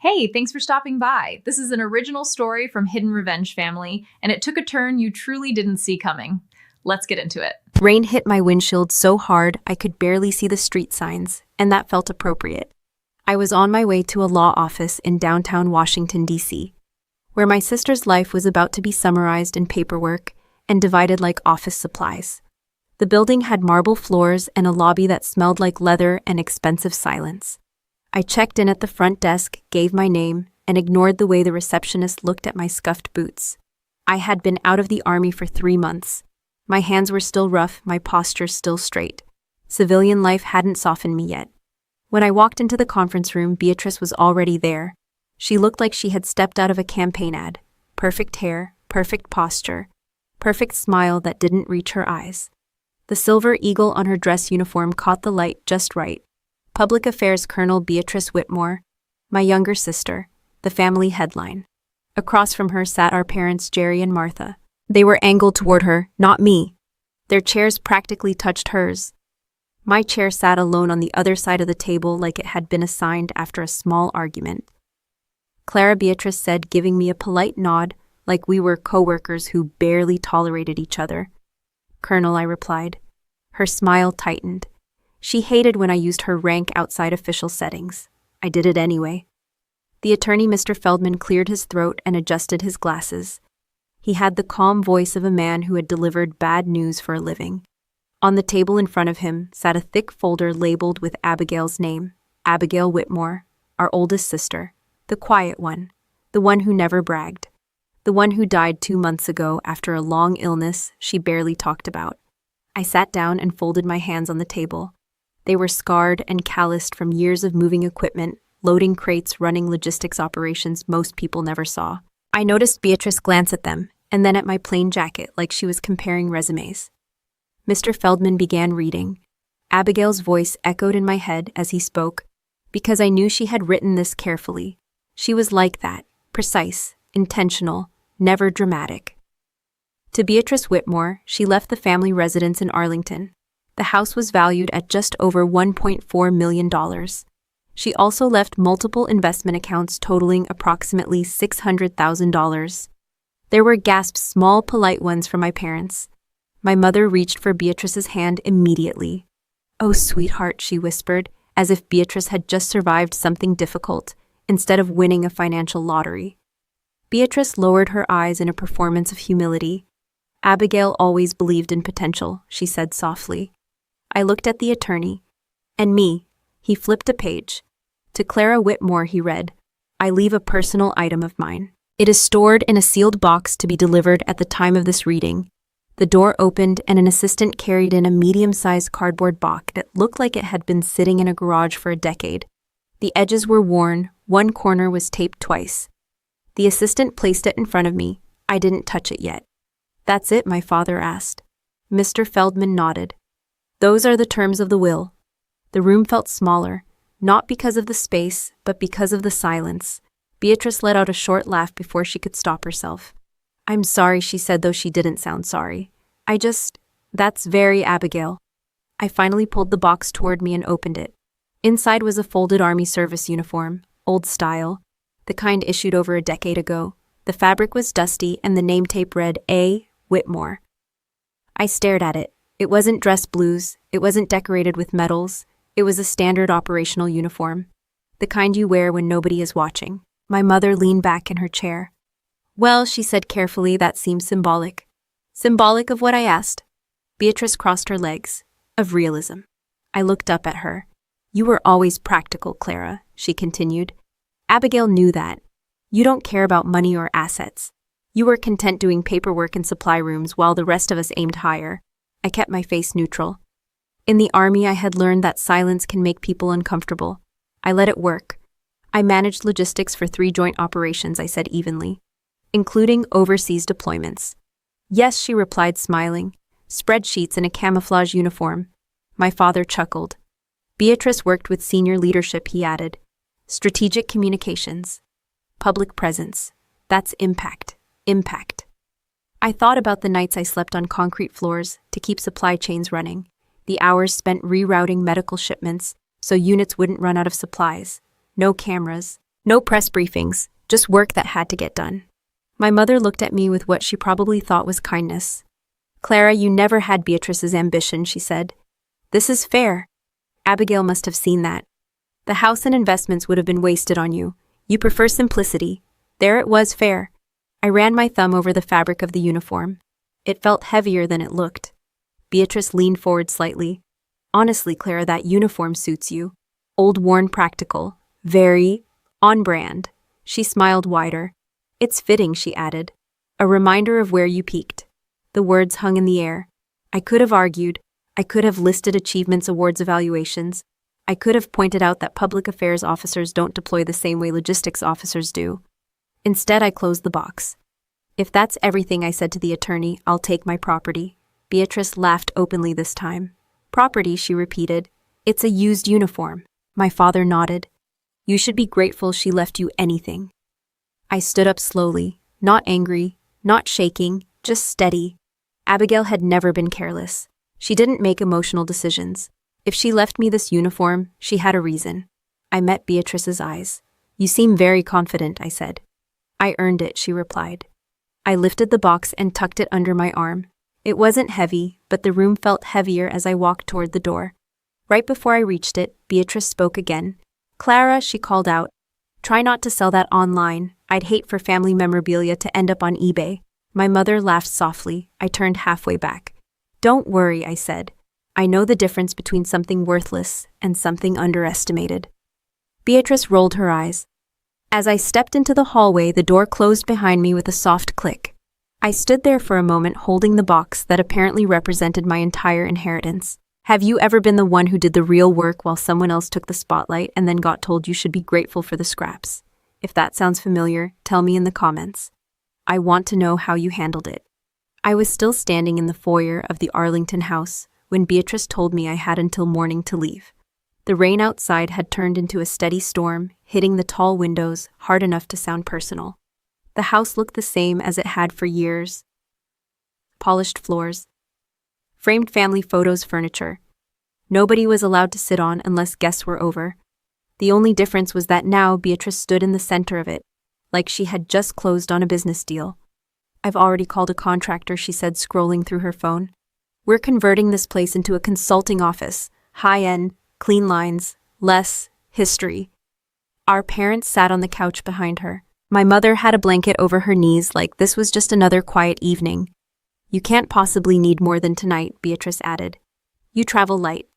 Hey, thanks for stopping by. This is an original story from Hidden Revenge Family, and it took a turn you truly didn't see coming. Let's get into it. Rain hit my windshield so hard I could barely see the street signs, and that felt appropriate. I was on my way to a law office in downtown Washington, D.C., where my sister's life was about to be summarized in paperwork and divided like office supplies. The building had marble floors and a lobby that smelled like leather and expensive silence. I checked in at the front desk, gave my name, and ignored the way the receptionist looked at my scuffed boots. I had been out of the army for 3 months. My hands were still rough, my posture still straight. Civilian life hadn't softened me yet. When I walked into the conference room, Beatrice was already there. She looked like she had stepped out of a campaign ad. Perfect hair, perfect posture, perfect smile that didn't reach her eyes. The silver eagle on her dress uniform caught the light just right. Public Affairs Colonel Beatrice Whitmore, my younger sister, the family headline. Across from her sat our parents Jerry and Martha. They were angled toward her, not me. Their chairs practically touched hers. My chair sat alone on the other side of the table like it had been assigned after a small argument. Clara Beatrice said, giving me a polite nod, like we were co-workers who barely tolerated each other. Colonel, I replied. Her smile tightened. She hated when I used her rank outside official settings. I did it anyway. The attorney, Mr. Feldman, cleared his throat and adjusted his glasses. He had the calm voice of a man who had delivered bad news for a living. On the table in front of him sat a thick folder labeled with Abigail's name, Abigail Whitmore, our oldest sister, the quiet one, the one who never bragged, the one who died 2 months ago after a long illness she barely talked about. I sat down and folded my hands on the table. They were scarred and calloused from years of moving equipment, loading crates, running logistics operations most people never saw. I noticed Beatrice glance at them, and then at my plain jacket like she was comparing resumes. Mr. Feldman began reading. Abigail's voice echoed in my head as he spoke, because I knew she had written this carefully. She was like that, precise, intentional, never dramatic. To Beatrice Whitmore, she left the family residence in Arlington. The house was valued at just over $1.4 million. She also left multiple investment accounts totaling approximately $600,000. There were gasps, small, polite ones from my parents. My mother reached for Beatrice's hand immediately. "Oh, sweetheart," she whispered, as if Beatrice had just survived something difficult, instead of winning a financial lottery. Beatrice lowered her eyes in a performance of humility. "Abigail always believed in potential," she said softly. I looked at the attorney. "And me." He flipped a page. To Clara Whitmore, he read, "I leave a personal item of mine. It is stored in a sealed box to be delivered at the time of this reading." The door opened and an assistant carried in a medium-sized cardboard box that looked like it had been sitting in a garage for a decade. The edges were worn, one corner was taped twice. The assistant placed it in front of me. I didn't touch it yet. "That's it?" my father asked. Mr. Feldman nodded. "Those are the terms of the will." The room felt smaller, not because of the space, but because of the silence. Beatrice let out a short laugh before she could stop herself. "I'm sorry," she said, though she didn't sound sorry. That's very Abigail." I finally pulled the box toward me and opened it. Inside was a folded Army service uniform, old style, the kind issued over a decade ago. The fabric was dusty and the name tape read A. Whitmore. I stared at it. It wasn't dress blues, it wasn't decorated with medals, it was a standard operational uniform, the kind you wear when nobody is watching. My mother leaned back in her chair. "Well," she said carefully, "that seems symbolic." "Symbolic of what?" I asked. Beatrice crossed her legs. "Of realism." I looked up at her. "You were always practical, Clara," she continued. "Abigail knew that. You don't care about money or assets. You were content doing paperwork in supply rooms while the rest of us aimed higher." I kept my face neutral. In the Army, I had learned that silence can make people uncomfortable. I let it work. "I managed logistics for 3 joint operations," I said evenly, "including overseas deployments." "Yes," she replied, smiling. "Spreadsheets in a camouflage uniform." My father chuckled. "Beatrice worked with senior leadership," he added. "Strategic communications. Public presence. That's impact. Impact." I thought about the nights I slept on concrete floors to keep supply chains running, the hours spent rerouting medical shipments so units wouldn't run out of supplies. No cameras, No press briefings, just work that had to get done. My mother looked at me with what she probably thought was kindness. Clara, you never had Beatrice's ambition, she said. This is fair. Abigail must have seen that. The house and investments would have been wasted on you. You prefer simplicity. There it was, fair. I ran my thumb over the fabric of the uniform. It felt heavier than it looked. Beatrice leaned forward slightly. Honestly, Clara, that uniform suits you. Old, worn, practical. Very on brand. She smiled wider. It's fitting, she added. A reminder of where you peaked. The words hung in the air. I could have argued. I could have listed achievements, awards, evaluations. I could have pointed out that public affairs officers don't deploy the same way logistics officers do. Instead, I closed the box. If that's everything, I said to the attorney, I'll take my property. Beatrice laughed openly this time. Property, she repeated. It's a used uniform. My father nodded. You should be grateful she left you anything. I stood up slowly, not angry, not shaking, just steady. Abigail had never been careless. She didn't make emotional decisions. If she left me this uniform, she had a reason. I met Beatrice's eyes. You seem very confident, I said. I earned it, she replied. I lifted the box and tucked it under my arm. It wasn't heavy, but the room felt heavier as I walked toward the door. Right before I reached it, Beatrice spoke again. Clara, she called out. Try not to sell that online. I'd hate for family memorabilia to end up on eBay. My mother laughed softly. I turned halfway back. Don't worry, I said. I know the difference between something worthless and something underestimated. Beatrice rolled her eyes. As I stepped into the hallway, the door closed behind me with a soft click. I stood there for a moment holding the box that apparently represented my entire inheritance. Have you ever been the one who did the real work while someone else took the spotlight and then got told you should be grateful for the scraps? If that sounds familiar, tell me in the comments. I want to know how you handled it. I was still standing in the foyer of the Arlington house when Beatrice told me I had until morning to leave. The rain outside had turned into a steady storm, hitting the tall windows hard enough to sound personal. The house looked the same as it had for years. Polished floors. Framed family photos, furniture. Nobody was allowed to sit on unless guests were over. The only difference was that now Beatrice stood in the center of it, like she had just closed on a business deal. I've already called a contractor, she said, scrolling through her phone. We're converting this place into a consulting office. High-end, clean lines, less history. Our parents sat on the couch behind her. My mother had a blanket over her knees like this was just another quiet evening. You can't possibly need more than tonight, Beatrice added. You travel light.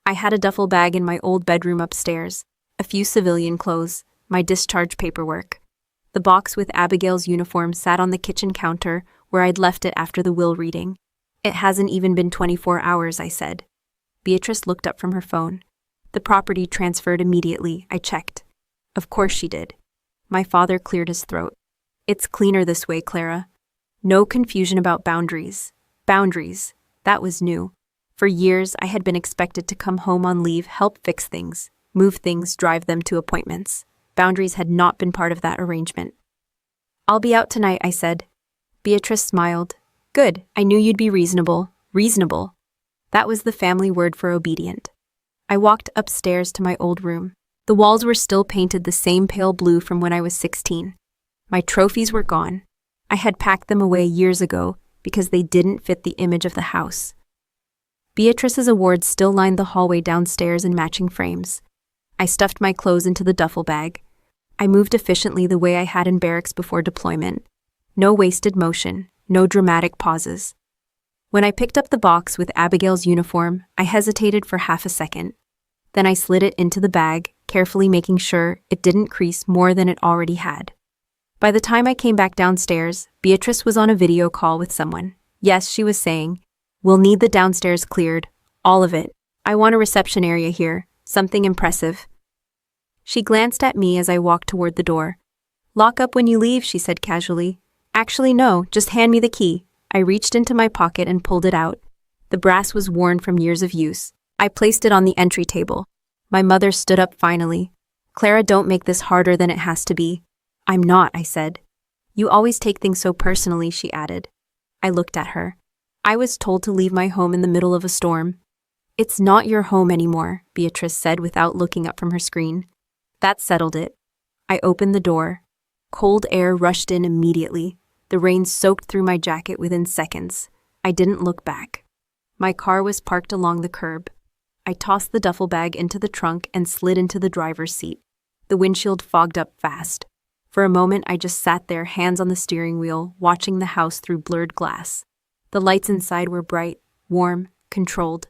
I had a duffel bag in my old bedroom upstairs, a few civilian clothes, my discharge paperwork. The box with Abigail's uniform sat on the kitchen counter where I'd left it after the will reading. It hasn't even been 24 hours, I said. Beatrice looked up from her phone. The property transferred immediately, I checked. Of course she did. My father cleared his throat. It's cleaner this way, Clara. No confusion about boundaries. Boundaries. That was new. For years, I had been expected to come home on leave, help fix things, move things, drive them to appointments. Boundaries had not been part of that arrangement. I'll be out tonight, I said. Beatrice smiled. Good, I knew you'd be reasonable. Reasonable. That was the family word for obedient. I walked upstairs to my old room. The walls were still painted the same pale blue from when I was 16. My trophies were gone. I had packed them away years ago because they didn't fit the image of the house. Beatrice's awards still lined the hallway downstairs in matching frames. I stuffed my clothes into the duffel bag. I moved efficiently the way I had in barracks before deployment. No wasted motion, no dramatic pauses. When I picked up the box with Abigail's uniform, I hesitated for half a second. Then I slid it into the bag, carefully making sure it didn't crease more than it already had. By the time I came back downstairs, Beatrice was on a video call with someone. Yes, she was saying, we'll need the downstairs cleared, all of it. I want a reception area here, something impressive. She glanced at me as I walked toward the door. Lock up when you leave, she said casually. Actually, no, just hand me the key. I reached into my pocket and pulled it out. The brass was worn from years of use. I placed it on the entry table. My mother stood up finally. Clara, don't make this harder than it has to be. I'm not, I said. You always take things so personally, she added. I looked at her. I was told to leave my home in the middle of a storm. It's not your home anymore, Beatrice said without looking up from her screen. That settled it. I opened the door. Cold air rushed in immediately. The rain soaked through my jacket within seconds. I didn't look back. My car was parked along the curb. I tossed the duffel bag into the trunk and slid into the driver's seat. The windshield fogged up fast. For a moment, I just sat there, hands on the steering wheel, watching the house through blurred glass. The lights inside were bright, warm, controlled.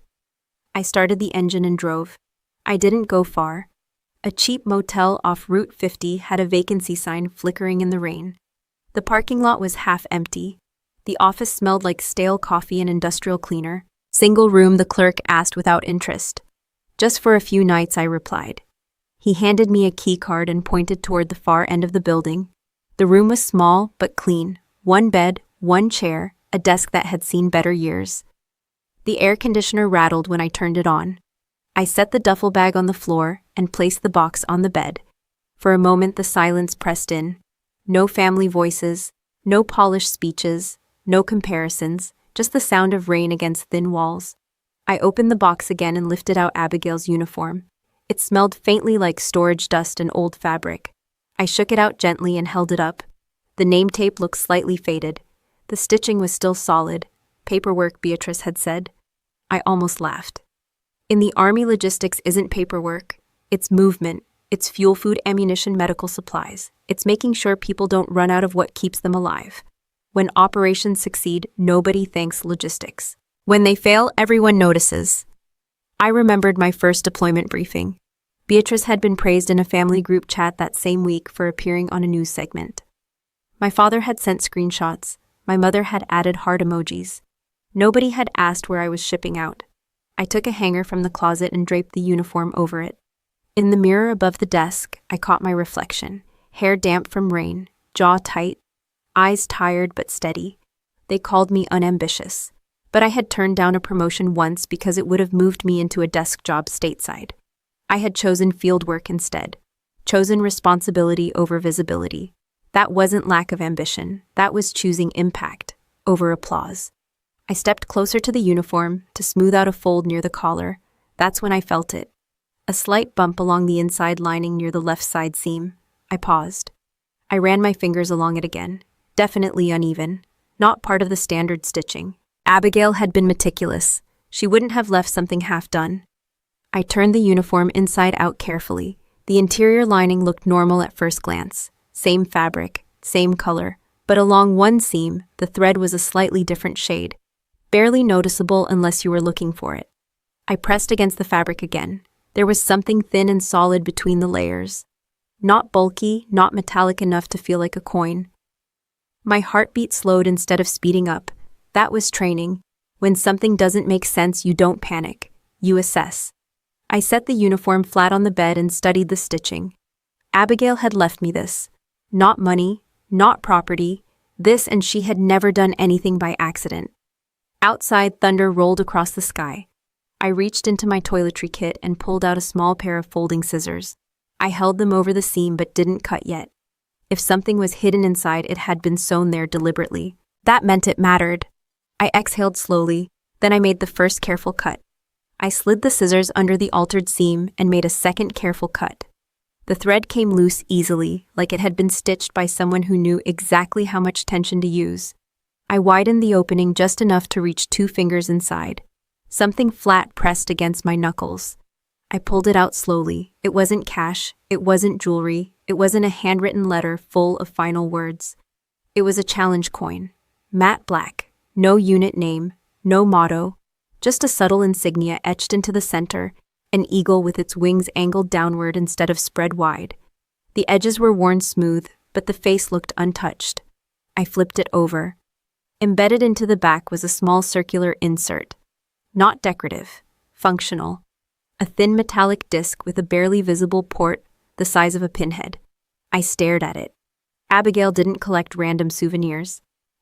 I started the engine and drove. I didn't go far. A cheap motel off Route 50 had a vacancy sign flickering in the rain. The parking lot was half empty. The office smelled like stale coffee and industrial cleaner. Single room, the clerk asked without interest. Just for a few nights, I replied. He handed me a key card and pointed toward the far end of the building. The room was small but clean. One bed, one chair, a desk that had seen better years. The air conditioner rattled when I turned it on. I set the duffel bag on the floor and placed the box on the bed. For a moment, the silence pressed in. No family voices, no polished speeches, no comparisons, just the sound of rain against thin walls. I opened the box again and lifted out Abigail's uniform. It smelled faintly like storage dust and old fabric. I shook it out gently and held it up. The name tape looked slightly faded. The stitching was still solid. Paperwork, Beatrice had said. I almost laughed. In the Army, logistics isn't paperwork. It's movement. It's fuel, food, ammunition, medical supplies. It's making sure people don't run out of what keeps them alive. When operations succeed, nobody thanks logistics. When they fail, everyone notices. I remembered my first deployment briefing. Beatrice had been praised in a family group chat that same week for appearing on a news segment. My father had sent screenshots. My mother had added heart emojis. Nobody had asked where I was shipping out. I took a hanger from the closet and draped the uniform over it. In the mirror above the desk, I caught my reflection. Hair damp from rain, jaw tight, eyes tired but steady. They called me unambitious. But I had turned down a promotion once because it would have moved me into a desk job stateside. I had chosen field work instead. Chosen responsibility over visibility. That wasn't lack of ambition. That was choosing impact over applause. I stepped closer to the uniform to smooth out a fold near the collar. That's when I felt it. A slight bump along the inside lining near the left side seam. I paused. I ran my fingers along it again. Definitely uneven. Not part of the standard stitching. Abigail had been meticulous. She wouldn't have left something half done. I turned the uniform inside out carefully. The interior lining looked normal at first glance. Same fabric, same color, but along one seam, the thread was a slightly different shade. Barely noticeable unless you were looking for it. I pressed against the fabric again. There was something thin and solid between the layers. Not bulky, not metallic enough to feel like a coin. My heartbeat slowed instead of speeding up. That was training. When something doesn't make sense, you don't panic. You assess. I set the uniform flat on the bed and studied the stitching. Abigail had left me this. Not money, not property. This, and she had never done anything by accident. Outside, thunder rolled across the sky. I reached into my toiletry kit and pulled out a small pair of folding scissors. I held them over the seam but didn't cut yet. If something was hidden inside, it had been sewn there deliberately. That meant it mattered. I exhaled slowly, then I made the first careful cut. I slid the scissors under the altered seam and made a second careful cut. The thread came loose easily, like it had been stitched by someone who knew exactly how much tension to use. I widened the opening just enough to reach 2 fingers inside. Something flat pressed against my knuckles. I pulled it out slowly. It wasn't cash, it wasn't jewelry, it wasn't a handwritten letter full of final words. It was a challenge coin. Matte black. No unit name, no motto, just a subtle insignia etched into the center, an eagle with its wings angled downward instead of spread wide. The edges were worn smooth, but the face looked untouched. I flipped it over. Embedded into the back was a small circular insert. Not decorative, functional. A thin metallic disc with a barely visible port the size of a pinhead. I stared at it. Abigail didn't collect random souvenirs.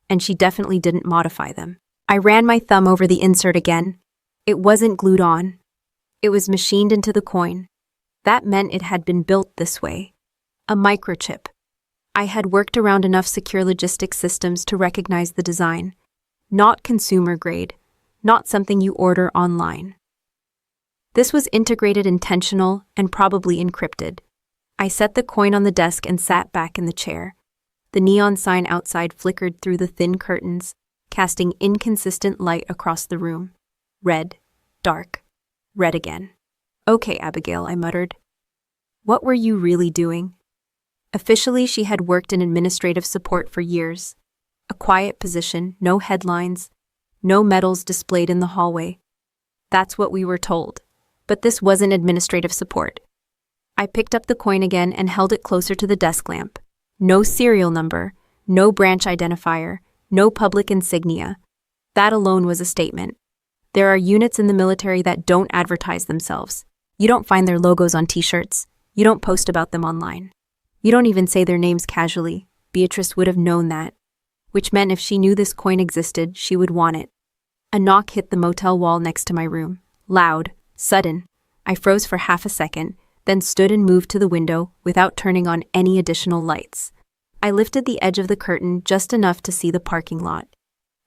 And she definitely didn't modify them. I ran my thumb over the insert again. It wasn't glued on. It was machined into the coin. That meant it had been built this way. A microchip. I had worked around enough secure logistics systems to recognize the design. Not consumer grade. Not something you order online. This was integrated, intentional, and probably encrypted. I set the coin on the desk and sat back in the chair. The neon sign outside flickered through the thin curtains, casting inconsistent light across the room. Red, dark, red again. "Okay, Abigail," I muttered. "What were you really doing?" Officially, she had worked in administrative support for years. A quiet position, no headlines, no medals displayed in the hallway. That's what we were told. But this wasn't administrative support. I picked up the coin again and held it closer to the desk lamp. No serial number, no branch identifier, no public insignia. That alone was a statement. There are units in the military that don't advertise themselves. You don't find their logos on t-shirts. You don't post about them online. You don't even say their names casually. Beatrice would have known that. Which meant if she knew this coin existed, she would want it. A knock hit the motel wall next to my room. Loud, sudden. I froze for half a second, then stood and moved to the window without turning on any additional lights. I lifted the edge of the curtain just enough to see the parking lot.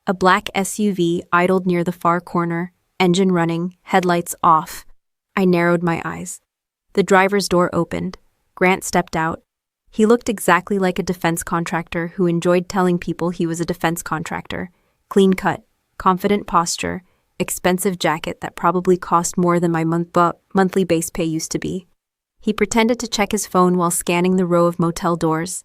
A black SUV idled near the far corner, engine running, headlights off. I narrowed my eyes. The driver's door opened. Grant stepped out. He looked exactly like a defense contractor who enjoyed telling people he was a defense contractor. Clean cut, confident posture, expensive jacket that probably cost more than my monthly base pay used to be. He pretended to check his phone while scanning the row of motel doors.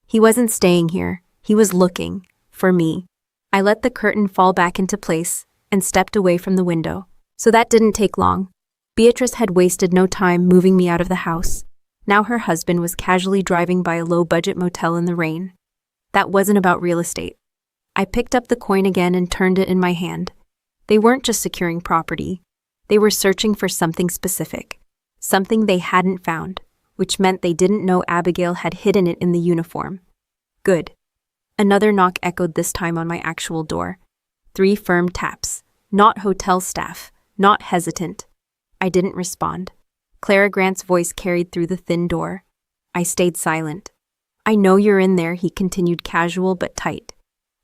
He wasn't staying here. He was looking for me. I let the curtain fall back into place and stepped away from the window. So that didn't take long. Beatrice had wasted no time moving me out of the house. Now her husband was casually driving by a low-budget motel in the rain. That wasn't about real estate. I picked up the coin again and turned it in my hand. They weren't just securing property. They were searching for something specific, something they hadn't found, which meant they didn't know Abigail had hidden it in the uniform. Good. Another knock echoed, this time on my actual door. 3 firm taps. Not hotel staff, not hesitant. I didn't respond. Clara Grant's voice carried through the thin door. I stayed silent. "I know you're in there," he continued, casual but tight.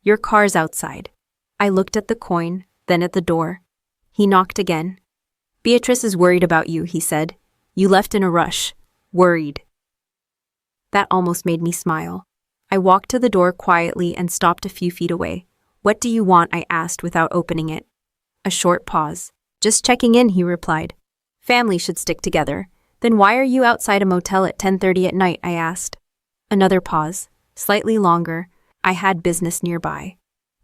"Your car's outside." I looked at the coin, then at the door. He knocked again. "Beatrice is worried about you," he said. "You left in a rush. Worried." That almost made me smile. I walked to the door quietly and stopped a few feet away. "What do you want?" I asked without opening it. A short pause. "Just checking in," he replied. "Family should stick together." "Then why are you outside a motel at 10:30 at night?" I asked. Another pause. Slightly longer. "I had business nearby."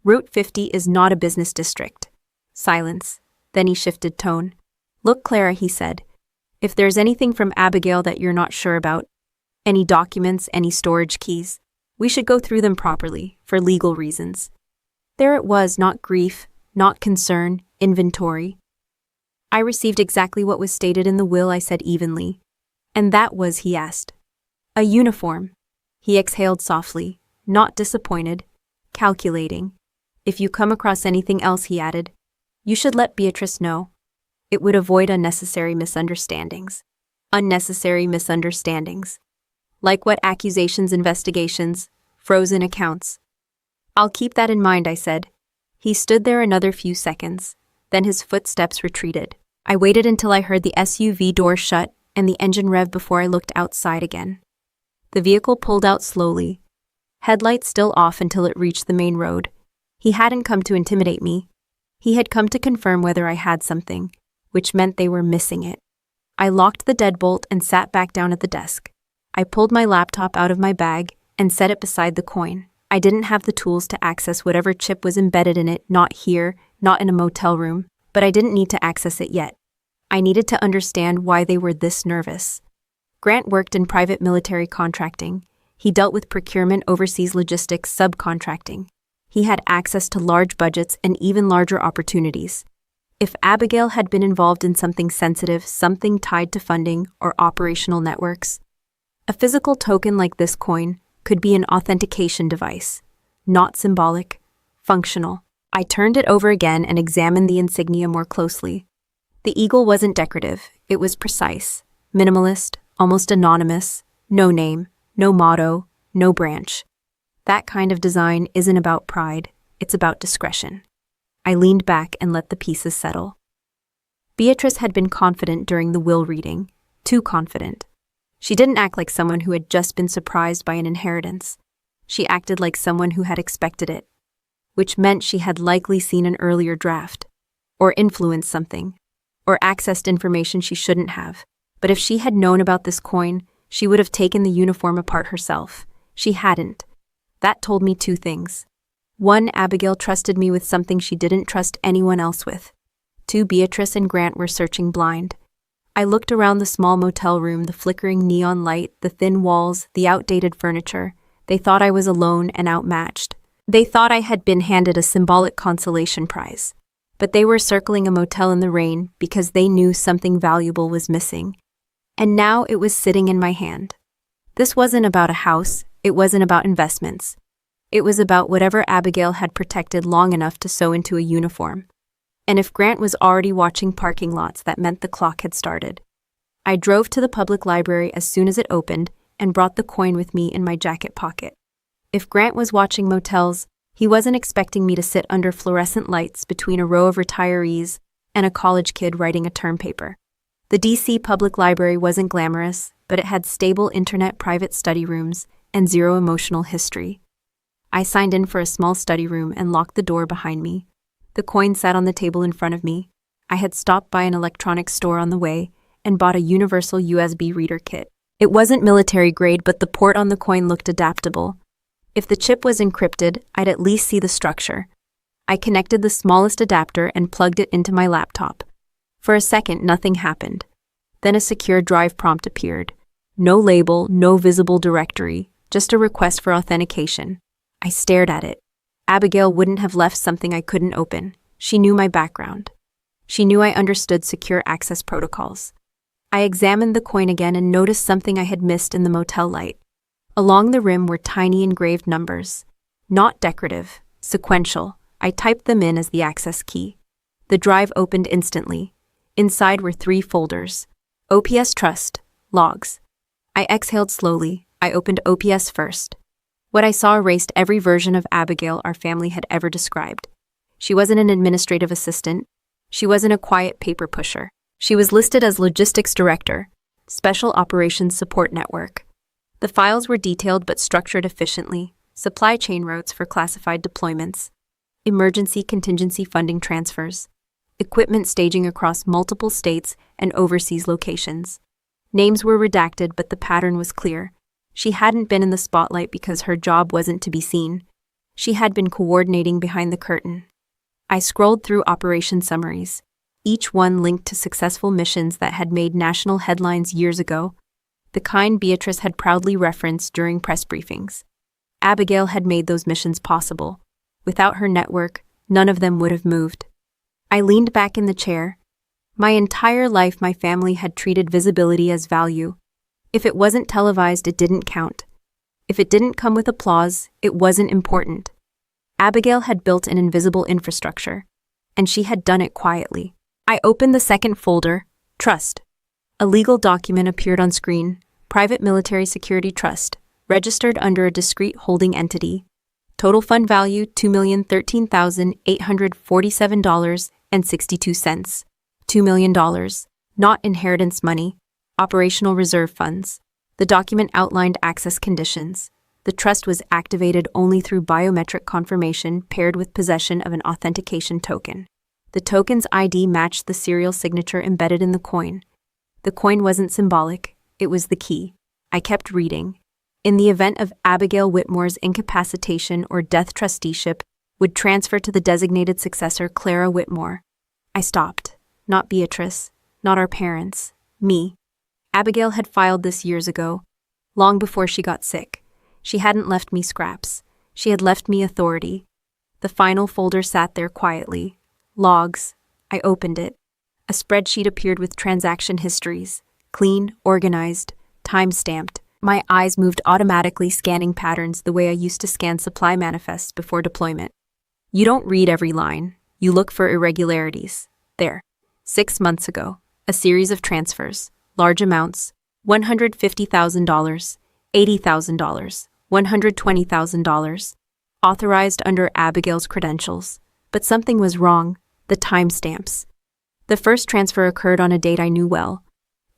"Route 50 is not a business district." Silence. Then he shifted tone. "Look, Clara," he said. "If there's anything from Abigail that you're not sure about, any documents, any storage keys, we should go through them properly, for legal reasons." There it was, not grief, not concern, inventory. "I received exactly what was stated in the will," I said evenly. "And that was," he asked. "A uniform." He exhaled softly, not disappointed, calculating. "If you come across anything else," he added, "you should let Beatrice know. It would avoid unnecessary misunderstandings." Unnecessary misunderstandings. Like what? Accusations, investigations, frozen accounts. "I'll keep that in mind," I said. He stood there another few seconds. Then his footsteps retreated. I waited until I heard the SUV door shut and the engine rev before I looked outside again. The vehicle pulled out slowly, headlights still off until it reached the main road. He hadn't come to intimidate me. He had come to confirm whether I had something, which meant they were missing it. I locked the deadbolt and sat back down at the desk. I pulled my laptop out of my bag and set it beside the coin. I didn't have the tools to access whatever chip was embedded in it, not here, not in a motel room, but I didn't need to access it yet. I needed to understand why they were this nervous. Grant worked in private military contracting. He dealt with procurement, overseas logistics, subcontracting. He had access to large budgets and even larger opportunities. If Abigail had been involved in something sensitive, something tied to funding or operational networks, a physical token like this coin could be an authentication device, not symbolic, functional. I turned it over again and examined the insignia more closely. The eagle wasn't decorative, it was precise, minimalist, almost anonymous, no name, no motto, no branch. That kind of design isn't about pride, it's about discretion. I leaned back and let the pieces settle. Beatrice had been confident during the will reading, too confident. She didn't act like someone who had just been surprised by an inheritance. She acted like someone who had expected it, which meant she had likely seen an earlier draft, or influenced something, or accessed information she shouldn't have. But if she had known about this coin, she would have taken the uniform apart herself. She hadn't. That told me two things. One, Abigail trusted me with something she didn't trust anyone else with. Two, Beatrice and Grant were searching blind. I looked around the small motel room, the flickering neon light, the thin walls, the outdated furniture. They thought I was alone and outmatched. They thought I had been handed a symbolic consolation prize. But they were circling a motel in the rain because they knew something valuable was missing. And now it was sitting in my hand. This wasn't about a house. It wasn't about investments. It was about whatever Abigail had protected long enough to sew into a uniform. And if Grant was already watching parking lots, that meant the clock had started. I drove to the public library as soon as it opened and brought the coin with me in my jacket pocket. If Grant was watching motels, he wasn't expecting me to sit under fluorescent lights between a row of retirees and a college kid writing a term paper. The DC Public Library wasn't glamorous, but it had stable internet private study rooms and zero emotional history. I signed in for a small study room and locked the door behind me. The coin sat on the table in front of me. I had stopped by an electronics store on the way and bought a universal USB reader kit. It wasn't military grade, but the port on the coin looked adaptable. If the chip was encrypted, I'd at least see the structure. I connected the smallest adapter and plugged it into my laptop. For a second, nothing happened. Then a secure drive prompt appeared. No label, no visible directory, just a request for authentication. I stared at it. Abigail wouldn't have left something I couldn't open. She knew my background. She knew I understood secure access protocols. I examined the coin again and noticed something I had missed in the motel light. Along the rim were tiny engraved numbers. Not decorative, sequential. I typed them in as the access key. The drive opened instantly. Inside were 3 folders. OPS Trust, Logs. I exhaled slowly. I opened OPS first. What I saw erased every version of Abigail our family had ever described. She wasn't an administrative assistant. She wasn't a quiet paper pusher. She was listed as Logistics Director, Special Operations Support Network. The files were detailed but structured efficiently. Supply chain routes for classified deployments, emergency contingency funding transfers, equipment staging across multiple states and overseas locations. Names were redacted, but the pattern was clear. She hadn't been in the spotlight because her job wasn't to be seen. She had been coordinating behind the curtain. I scrolled through operation summaries, each one linked to successful missions that had made national headlines years ago, the kind Beatrice had proudly referenced during press briefings. Abigail had made those missions possible. Without her network, none of them would have moved. I leaned back in the chair. My entire life, my family had treated visibility as value. If it wasn't televised, it didn't count. If it didn't come with applause, it wasn't important. Abigail had built an invisible infrastructure, and she had done it quietly. I opened the second folder, Trust. A legal document appeared on screen, Private Military Security Trust, registered under a discrete holding entity. Total fund value $2,013,847.62. $2 million, not inheritance money, operational reserve funds. The document outlined access conditions. The trust was activated only through biometric confirmation paired with possession of an authentication token. The token's ID matched the serial signature embedded in the coin. The coin wasn't symbolic, it was the key. I kept reading. In the event of Abigail Whitmore's incapacitation or death, trusteeship would transfer to the designated successor, Clara Whitmore. I stopped. Not Beatrice, not our parents, me. Abigail had filed this years ago, long before she got sick. She hadn't left me scraps. She had left me authority. The final folder sat there quietly. Logs. I opened it. A spreadsheet appeared with transaction histories. Clean, organized, time-stamped. My eyes moved automatically, scanning patterns the way I used to scan supply manifests before deployment. You don't read every line. You look for irregularities. There. 6 months ago, a series of transfers. Large amounts. $150,000, $80,000, $120,000. Authorized under Abigail's credentials. But something was wrong. The timestamps. The first transfer occurred on a date I knew well.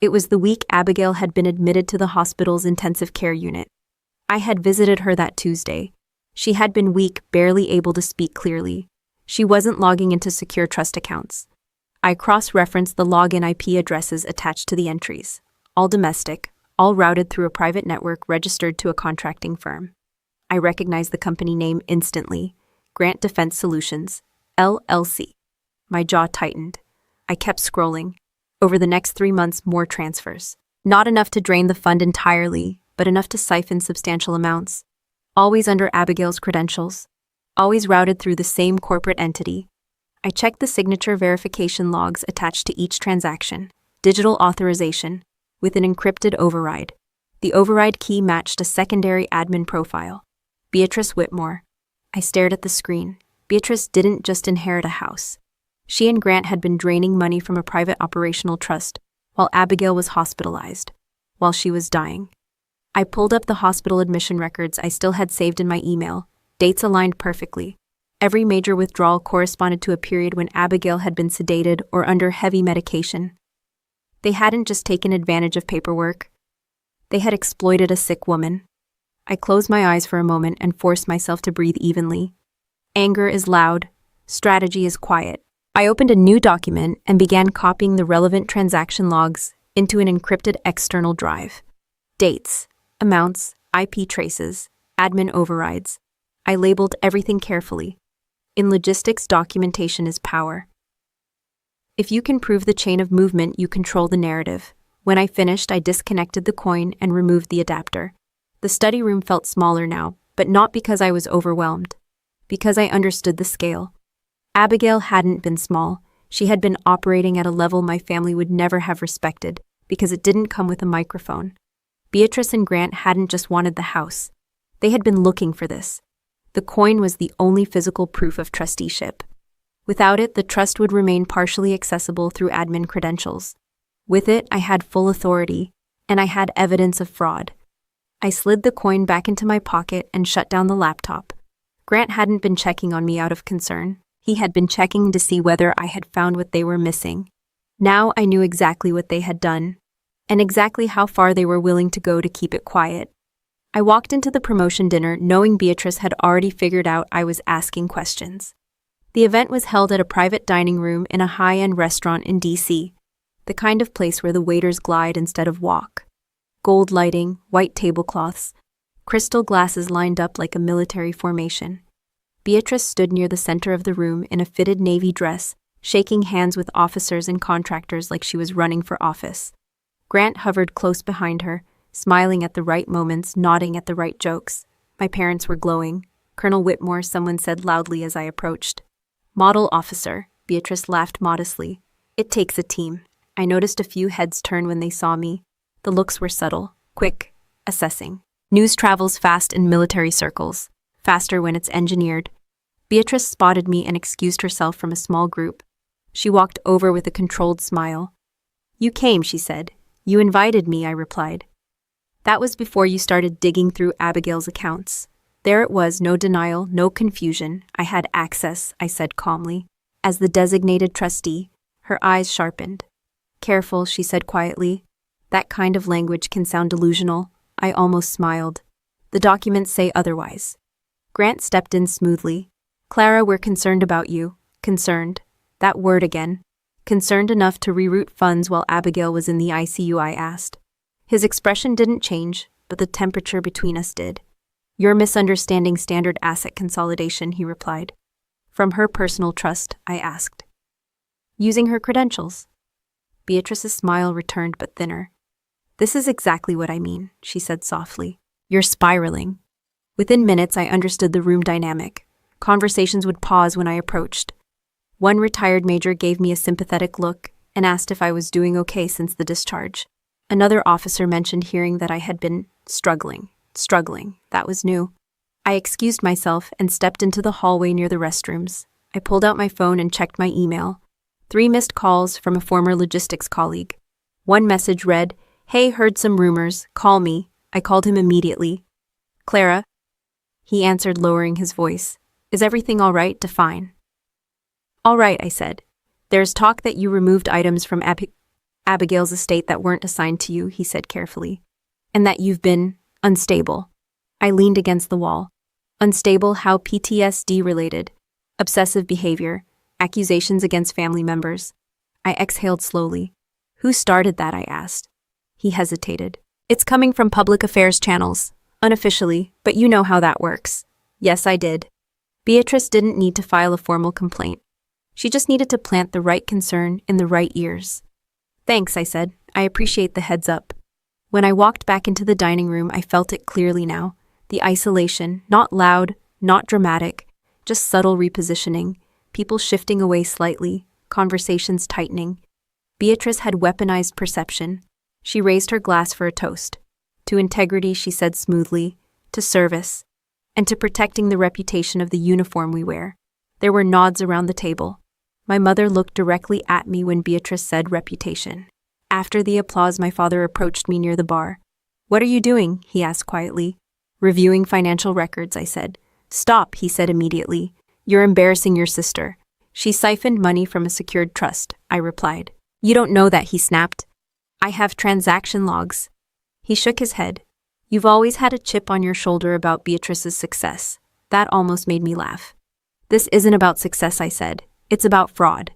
It was the week Abigail had been admitted to the hospital's intensive care unit. I had visited her that Tuesday. She had been weak, barely able to speak clearly. She wasn't logging into secure trust accounts. I cross-referenced the login IP addresses attached to the entries. All domestic, all routed through a private network registered to a contracting firm. I recognized the company name instantly. Grant Defense Solutions, LLC. My jaw tightened. I kept scrolling. Over the next 3 months, more transfers. Not enough to drain the fund entirely, but enough to siphon substantial amounts. Always under Abigail's credentials. Always routed through the same corporate entity. I checked the signature verification logs attached to each transaction. Digital authorization, with an encrypted override. The override key matched a secondary admin profile. Beatrice Whitmore. I stared at the screen. Beatrice didn't just inherit a house. She and Grant had been draining money from a private operational trust, while Abigail was hospitalized, while she was dying. I pulled up the hospital admission records I still had saved in my email. Dates aligned perfectly. Every major withdrawal corresponded to a period when Abigail had been sedated or under heavy medication. They hadn't just taken advantage of paperwork. They had exploited a sick woman. I closed my eyes for a moment and forced myself to breathe evenly. Anger is loud. Strategy is quiet. I opened a new document and began copying the relevant transaction logs into an encrypted external drive. Dates, amounts, IP traces, admin overrides. I labeled everything carefully. In logistics, documentation is power. If you can prove the chain of movement, you control the narrative. When I finished, I disconnected the coin and removed the adapter. The study room felt smaller now, but not because I was overwhelmed. Because I understood the scale. Abigail hadn't been small. She had been operating at a level my family would never have respected, because it didn't come with a microphone. Beatrice and Grant hadn't just wanted the house. They had been looking for this. The coin was the only physical proof of trusteeship. Without it, the trust would remain partially accessible through admin credentials. With it, I had full authority, and I had evidence of fraud. I slid the coin back into my pocket and shut down the laptop. Grant hadn't been checking on me out of concern. He had been checking to see whether I had found what they were missing. Now I knew exactly what they had done, and exactly how far they were willing to go to keep it quiet. I walked into the promotion dinner knowing Beatrice had already figured out I was asking questions. The event was held at a private dining room in a high-end restaurant in D.C., the kind of place where the waiters glide instead of walk. Gold lighting, white tablecloths, crystal glasses lined up like a military formation. Beatrice stood near the center of the room in a fitted navy dress, shaking hands with officers and contractors like she was running for office. Grant hovered close behind her, smiling at the right moments, nodding at the right jokes. My parents were glowing. Colonel Whitmore, someone said loudly as I approached. Model officer, Beatrice laughed modestly. It takes a team. I noticed a few heads turn when they saw me. The looks were subtle, quick, assessing. News travels fast in military circles. Faster when it's engineered. Beatrice spotted me and excused herself from a small group. She walked over with a controlled smile. You came, she said. You invited me, I replied. That was before you started digging through Abigail's accounts. There it was, no denial, no confusion. I had access, I said calmly. As the designated trustee, her eyes sharpened. Careful, she said quietly. That kind of language can sound delusional. I almost smiled. The documents say otherwise. Grant stepped in smoothly. Clara, we're concerned about you. Concerned. That word again. Concerned enough to reroute funds while Abigail was in the ICU, I asked. His expression didn't change, but the temperature between us did. You're misunderstanding standard asset consolidation, he replied. From her personal trust, I asked. Using her credentials. Beatrice's smile returned but thinner. This is exactly what I mean, she said softly. You're spiraling. Within minutes, I understood the room dynamic. Conversations would pause when I approached. One retired major gave me a sympathetic look and asked if I was doing okay since the discharge. Another officer mentioned hearing that I had been struggling. That was new. I excused myself and stepped into the hallway near the restrooms. I pulled out my phone and checked my email. 3 missed calls from a former logistics colleague. One message read, Hey, heard some rumors. Call me. I called him immediately. Clara? He answered, lowering his voice. Is everything all right? Define. All right, I said. There's talk that you removed items from Abigail's estate that weren't assigned to you, he said carefully. And that you've been unstable. I leaned against the wall. Unstable how PTSD related. Obsessive behavior. Accusations against family members. I exhaled slowly. Who started that, I asked. He hesitated. It's coming from public affairs channels. Unofficially, but you know how that works. Yes, I did. Beatrice didn't need to file a formal complaint. She just needed to plant the right concern in the right ears. Thanks, I said. I appreciate the heads up. When I walked back into the dining room, I felt it clearly now. The isolation, not loud, not dramatic, just subtle repositioning, people shifting away slightly, conversations tightening. Beatrice had weaponized perception. She raised her glass for a toast. To integrity, she said smoothly, to service, and to protecting the reputation of the uniform we wear. There were nods around the table. My mother looked directly at me when Beatrice said reputation. After the applause, my father approached me near the bar. What are you doing? He asked quietly. Reviewing financial records, I said. Stop, he said immediately. You're embarrassing your sister. She siphoned money from a secured trust, I replied. You don't know that, he snapped. I have transaction logs. He shook his head. You've always had a chip on your shoulder about Beatrice's success. That almost made me laugh. This isn't about success, I said. It's about fraud.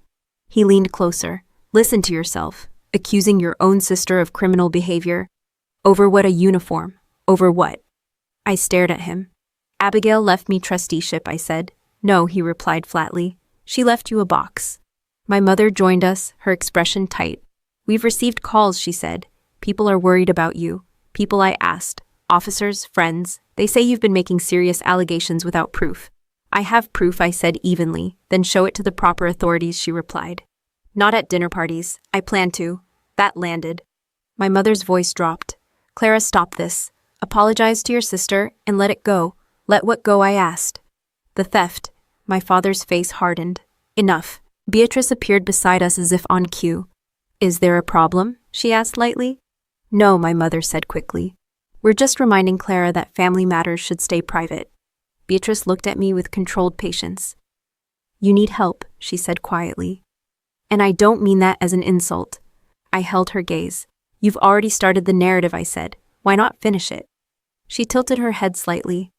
He leaned closer. Listen to yourself. Accusing your own sister of criminal behavior. Over what? A uniform? Over what? I stared at him. Abigail left me trusteeship, I said. No, he replied flatly. She left you a box. My mother joined us, her expression tight. We've received calls, she said. People are worried about you. People I asked. Officers, friends. They say you've been making serious allegations without proof. I have proof, I said evenly. Then show it to the proper authorities, she replied. Not at dinner parties. I plan to. That landed. My mother's voice dropped. Clara, stop this. Apologize to your sister and let it go. Let what go, I asked. The theft. My father's face hardened. Enough. Beatrice appeared beside us as if on cue. Is there a problem? She asked lightly. No, my mother said quickly. We're just reminding Clara that family matters should stay private. Beatrice looked at me with controlled patience. You need help, she said quietly. And I don't mean that as an insult. I held her gaze. You've already started the narrative, I said. Why not finish it? She tilted her head slightly.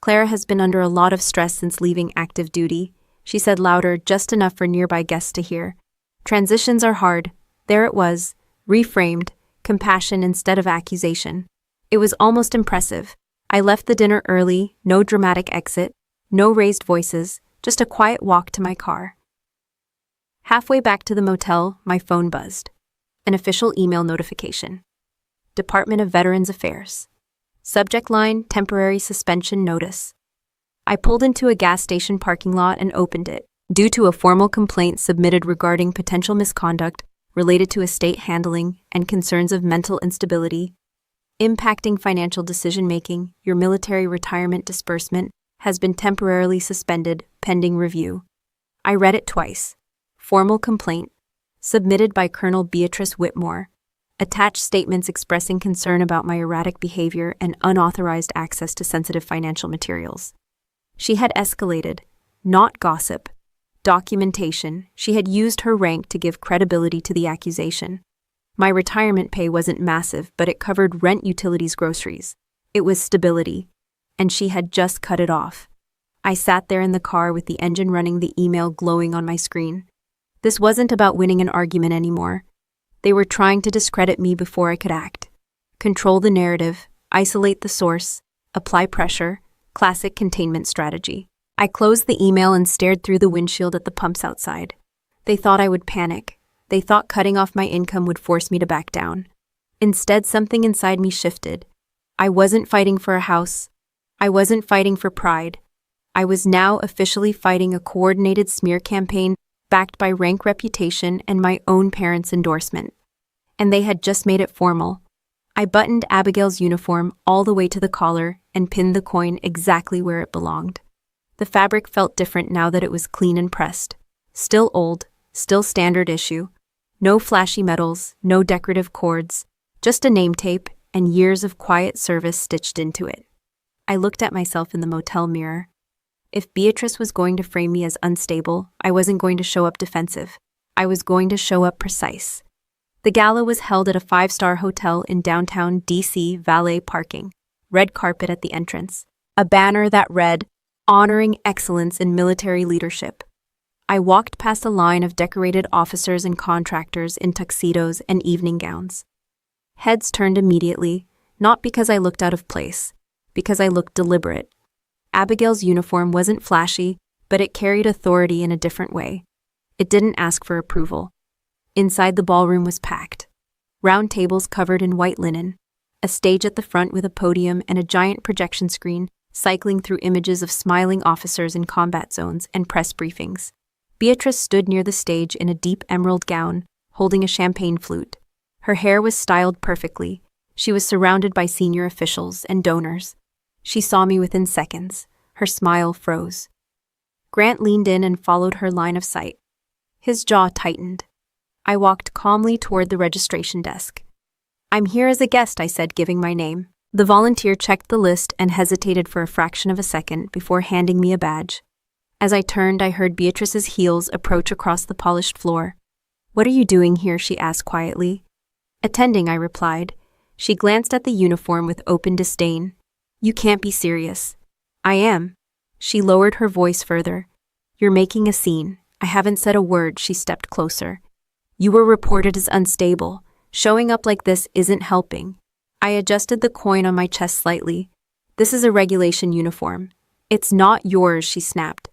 Clara has been under a lot of stress since leaving active duty, she said louder, just enough for nearby guests to hear. Transitions are hard. There it was, reframed, compassion instead of accusation. It was almost impressive. I left the dinner early, no dramatic exit, no raised voices, just a quiet walk to my car. Halfway back to the motel, my phone buzzed. An official email notification. Department of Veterans Affairs. Subject line, temporary suspension notice. I pulled into a gas station parking lot and opened it, due to a formal complaint submitted regarding potential misconduct related to estate handling and concerns of mental instability, impacting financial decision-making. Your military retirement disbursement has been temporarily suspended pending review. I read it twice. Formal complaint, submitted by Colonel Beatrice Whitmore. Attached statements expressing concern about my erratic behavior and unauthorized access to sensitive financial materials. She had escalated, not gossip. Documentation. She had used her rank to give credibility to the accusation. My retirement pay wasn't massive, but it covered rent, utilities, groceries. It was stability. And she had just cut it off. I sat there in the car with the engine running, the email glowing on my screen. This wasn't about winning an argument anymore. They were trying to discredit me before I could act. Control the narrative, isolate the source, apply pressure, classic containment strategy. I closed the email and stared through the windshield at the pumps outside. They thought I would panic. They thought cutting off my income would force me to back down. Instead, something inside me shifted. I wasn't fighting for a house. I wasn't fighting for pride. I was now officially fighting a coordinated smear campaign backed by rank, reputation, and my own parents' endorsement. And they had just made it formal. I buttoned Abigail's uniform all the way to the collar and pinned the coin exactly where it belonged. The fabric felt different now that it was clean and pressed. Still old, still standard issue. No flashy medals, no decorative cords, just a name tape and years of quiet service stitched into it. I looked at myself in the motel mirror. If Beatrice was going to frame me as unstable, I wasn't going to show up defensive. I was going to show up precise. The gala was held at a five-star hotel in downtown DC, valet parking, red carpet at the entrance, a banner that read, "Honoring Excellence in Military Leadership." I walked past a line of decorated officers and contractors in tuxedos and evening gowns. Heads turned immediately, not because I looked out of place, because I looked deliberate. Abigail's uniform wasn't flashy, but it carried authority in a different way. It didn't ask for approval. Inside, the ballroom was packed. Round tables covered in white linen, a stage at the front with a podium and a giant projection screen cycling through images of smiling officers in combat zones and press briefings. Beatrice stood near the stage in a deep emerald gown, holding a champagne flute. Her hair was styled perfectly. She was surrounded by senior officials and donors. She saw me within seconds. Her smile froze. Grant leaned in and followed her line of sight. His jaw tightened. I walked calmly toward the registration desk. "I'm here as a guest," I said, giving my name. The volunteer checked the list and hesitated for a fraction of a second before handing me a badge. As I turned, I heard Beatrice's heels approach across the polished floor. "What are you doing here?" she asked quietly. "Attending," I replied. She glanced at the uniform with open disdain. "You can't be serious." "I am." She lowered her voice further. "You're making a scene." I haven't said a word. She stepped closer. "You were reported as unstable. Showing up like this isn't helping." I adjusted the coin on my chest slightly. "This is a regulation uniform." "It's not yours," she snapped.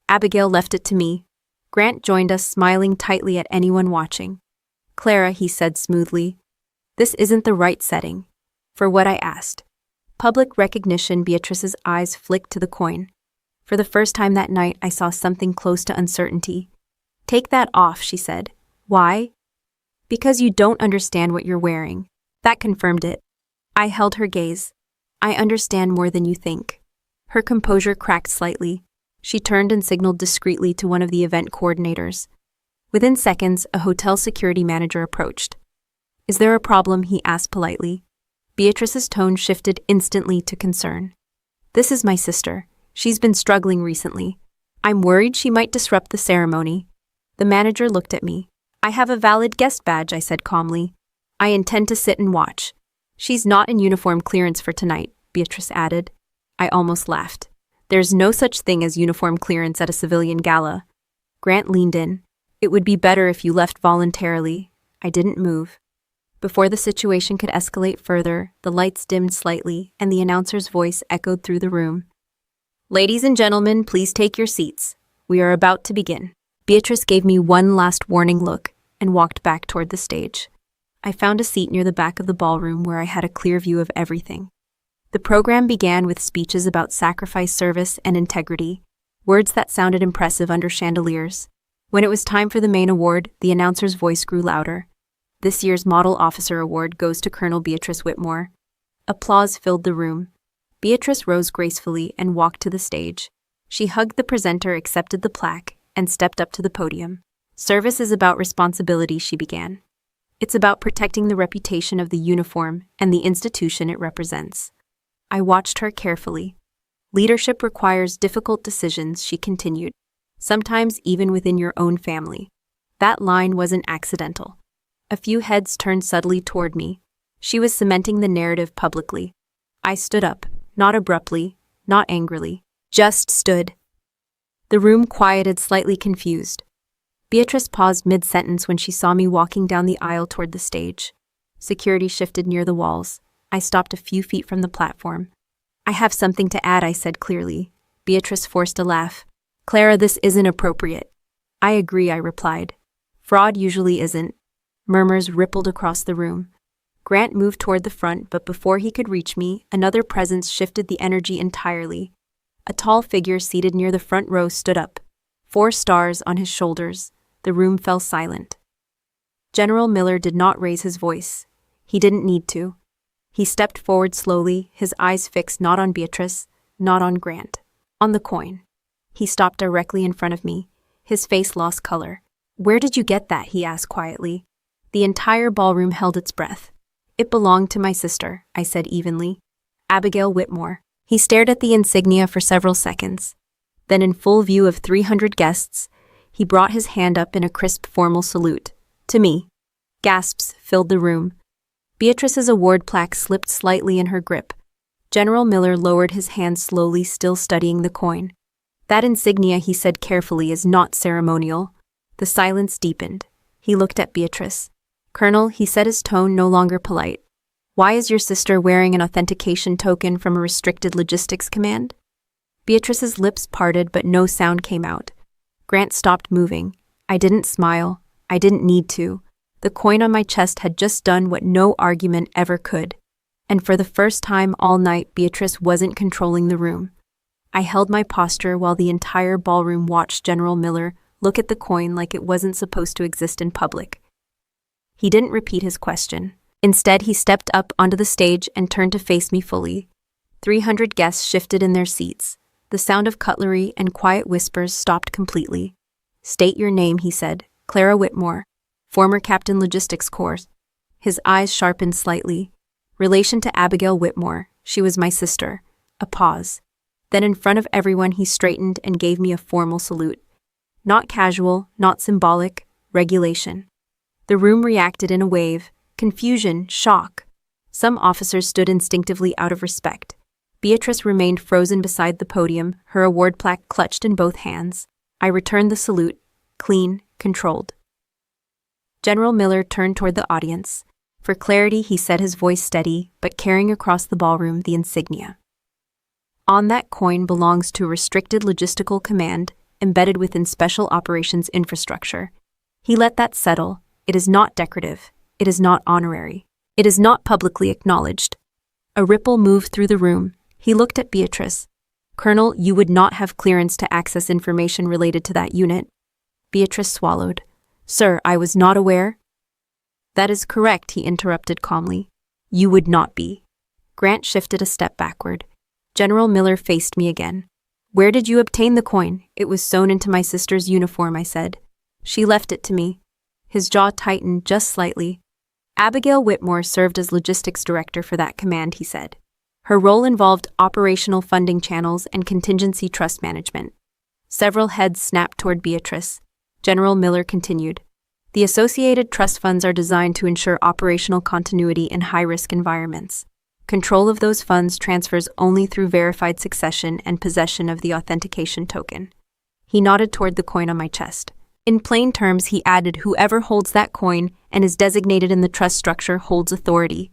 Abigail left it to me. Grant joined us, smiling tightly at anyone watching. "Clara," he said smoothly, "this isn't the right setting for what I asked." Public recognition. Beatrice's eyes flicked to the coin. For the first time that night, I saw something close to uncertainty. "Take that off," she said. "Why?" "Because you don't understand what you're wearing." That confirmed it. I held her gaze. "I understand more than you think." Her composure cracked slightly. She turned and signaled discreetly to one of the event coordinators. Within seconds, a hotel security manager approached. "Is there a problem?" he asked politely. Beatrice's tone shifted instantly to concern. "This is my sister. She's been struggling recently. I'm worried she might disrupt the ceremony." The manager looked at me. "I have a valid guest badge," I said calmly. "I intend to sit and watch." "She's not in uniform clearance for tonight," Beatrice added. I almost laughed. "There's no such thing as uniform clearance at a civilian gala." Grant leaned in. "It would be better if you left voluntarily." I didn't move. Before the situation could escalate further, the lights dimmed slightly and the announcer's voice echoed through the room. "Ladies and gentlemen, please take your seats. We are about to begin." Beatrice gave me one last warning look and walked back toward the stage. I found a seat near the back of the ballroom where I had a clear view of everything. The program began with speeches about sacrifice, service, and integrity, words that sounded impressive under chandeliers. When it was time for the main award, the announcer's voice grew louder. "This year's Model Officer Award goes to Colonel Beatrice Whitmore." Applause filled the room. Beatrice rose gracefully and walked to the stage. She hugged the presenter, accepted the plaque, and stepped up to the podium. "Service is about responsibility," she began. "It's about protecting the reputation of the uniform and the institution it represents." I watched her carefully. "Leadership requires difficult decisions," she continued, "sometimes even within your own family." That line wasn't accidental. A few heads turned subtly toward me. She was cementing the narrative publicly. I stood up, not abruptly, not angrily, just stood. The room quieted, slightly confused. Beatrice paused mid-sentence when she saw me walking down the aisle toward the stage. Security shifted near the walls. I stopped a few feet from the platform. "I have something to add," I said clearly. Beatrice forced a laugh. "Clara, this isn't appropriate." "I agree," I replied. "Fraud usually isn't." Murmurs rippled across the room. Grant moved toward the front, but before he could reach me, another presence shifted the energy entirely. A tall figure seated near the front row stood up. 4 stars on his shoulders. The room fell silent. General Miller did not raise his voice. He didn't need to. He stepped forward slowly, his eyes fixed not on Beatrice, not on Grant, on the coin. He stopped directly in front of me. His face lost color. "Where did you get that?" he asked quietly. The entire ballroom held its breath. "It belonged to my sister," I said evenly. "Abigail Whitmore." He stared at the insignia for several seconds. Then, in full view of 300 guests, he brought his hand up in a crisp, formal salute. "To me." Gasps filled the room. Beatrice's award plaque slipped slightly in her grip. General Miller lowered his hand slowly, still studying the coin. That insignia, he said carefully, is not ceremonial. The silence deepened. He looked at Beatrice. Colonel, he said, his tone no longer polite. Why is your sister wearing an authentication token from a restricted logistics command? Beatrice's lips parted, but no sound came out. Grant stopped moving. I didn't smile. I didn't need to. The coin on my chest had just done what no argument ever could. And for the first time all night, Beatrice wasn't controlling the room. I held my posture while the entire ballroom watched General Miller look at the coin like it wasn't supposed to exist in public. He didn't repeat his question. Instead, he stepped up onto the stage and turned to face me fully. 300 guests shifted in their seats. The sound of cutlery and quiet whispers stopped completely. State your name, he said. Clara Whitmore, former Captain Logistics Corps. His eyes sharpened slightly. Relation to Abigail Whitmore. She was my sister. A pause. Then in front of everyone he straightened and gave me a formal salute. Not casual, not symbolic, regulation. The room reacted in a wave. Confusion, shock. Some officers stood instinctively out of respect. Beatrice remained frozen beside the podium, her award plaque clutched in both hands. I returned the salute, clean, controlled. General Miller turned toward the audience. For clarity, he said, his voice steady, but carrying across the ballroom the insignia. On that coin belongs to a restricted logistical command embedded within special operations infrastructure. He let that settle. It is not decorative. It is not honorary. It is not publicly acknowledged. A ripple moved through the room. He looked at Beatrice. Colonel, you would not have clearance to access information related to that unit. Beatrice swallowed. Sir, I was not aware. That is correct, he interrupted calmly. You would not be. Grant shifted a step backward. General Miller faced me again. Where did you obtain the coin? It was sewn into my sister's uniform, I said. She left it to me. His jaw tightened just slightly. Abigail Whitmore served as logistics director for that command, he said. Her role involved operational funding channels and contingency trust management. Several heads snapped toward Beatrice. General Miller continued. The associated trust funds are designed to ensure operational continuity in high-risk environments. Control of those funds transfers only through verified succession and possession of the authentication token. He nodded toward the coin on my chest. In plain terms, he added, whoever holds that coin and is designated in the trust structure holds authority.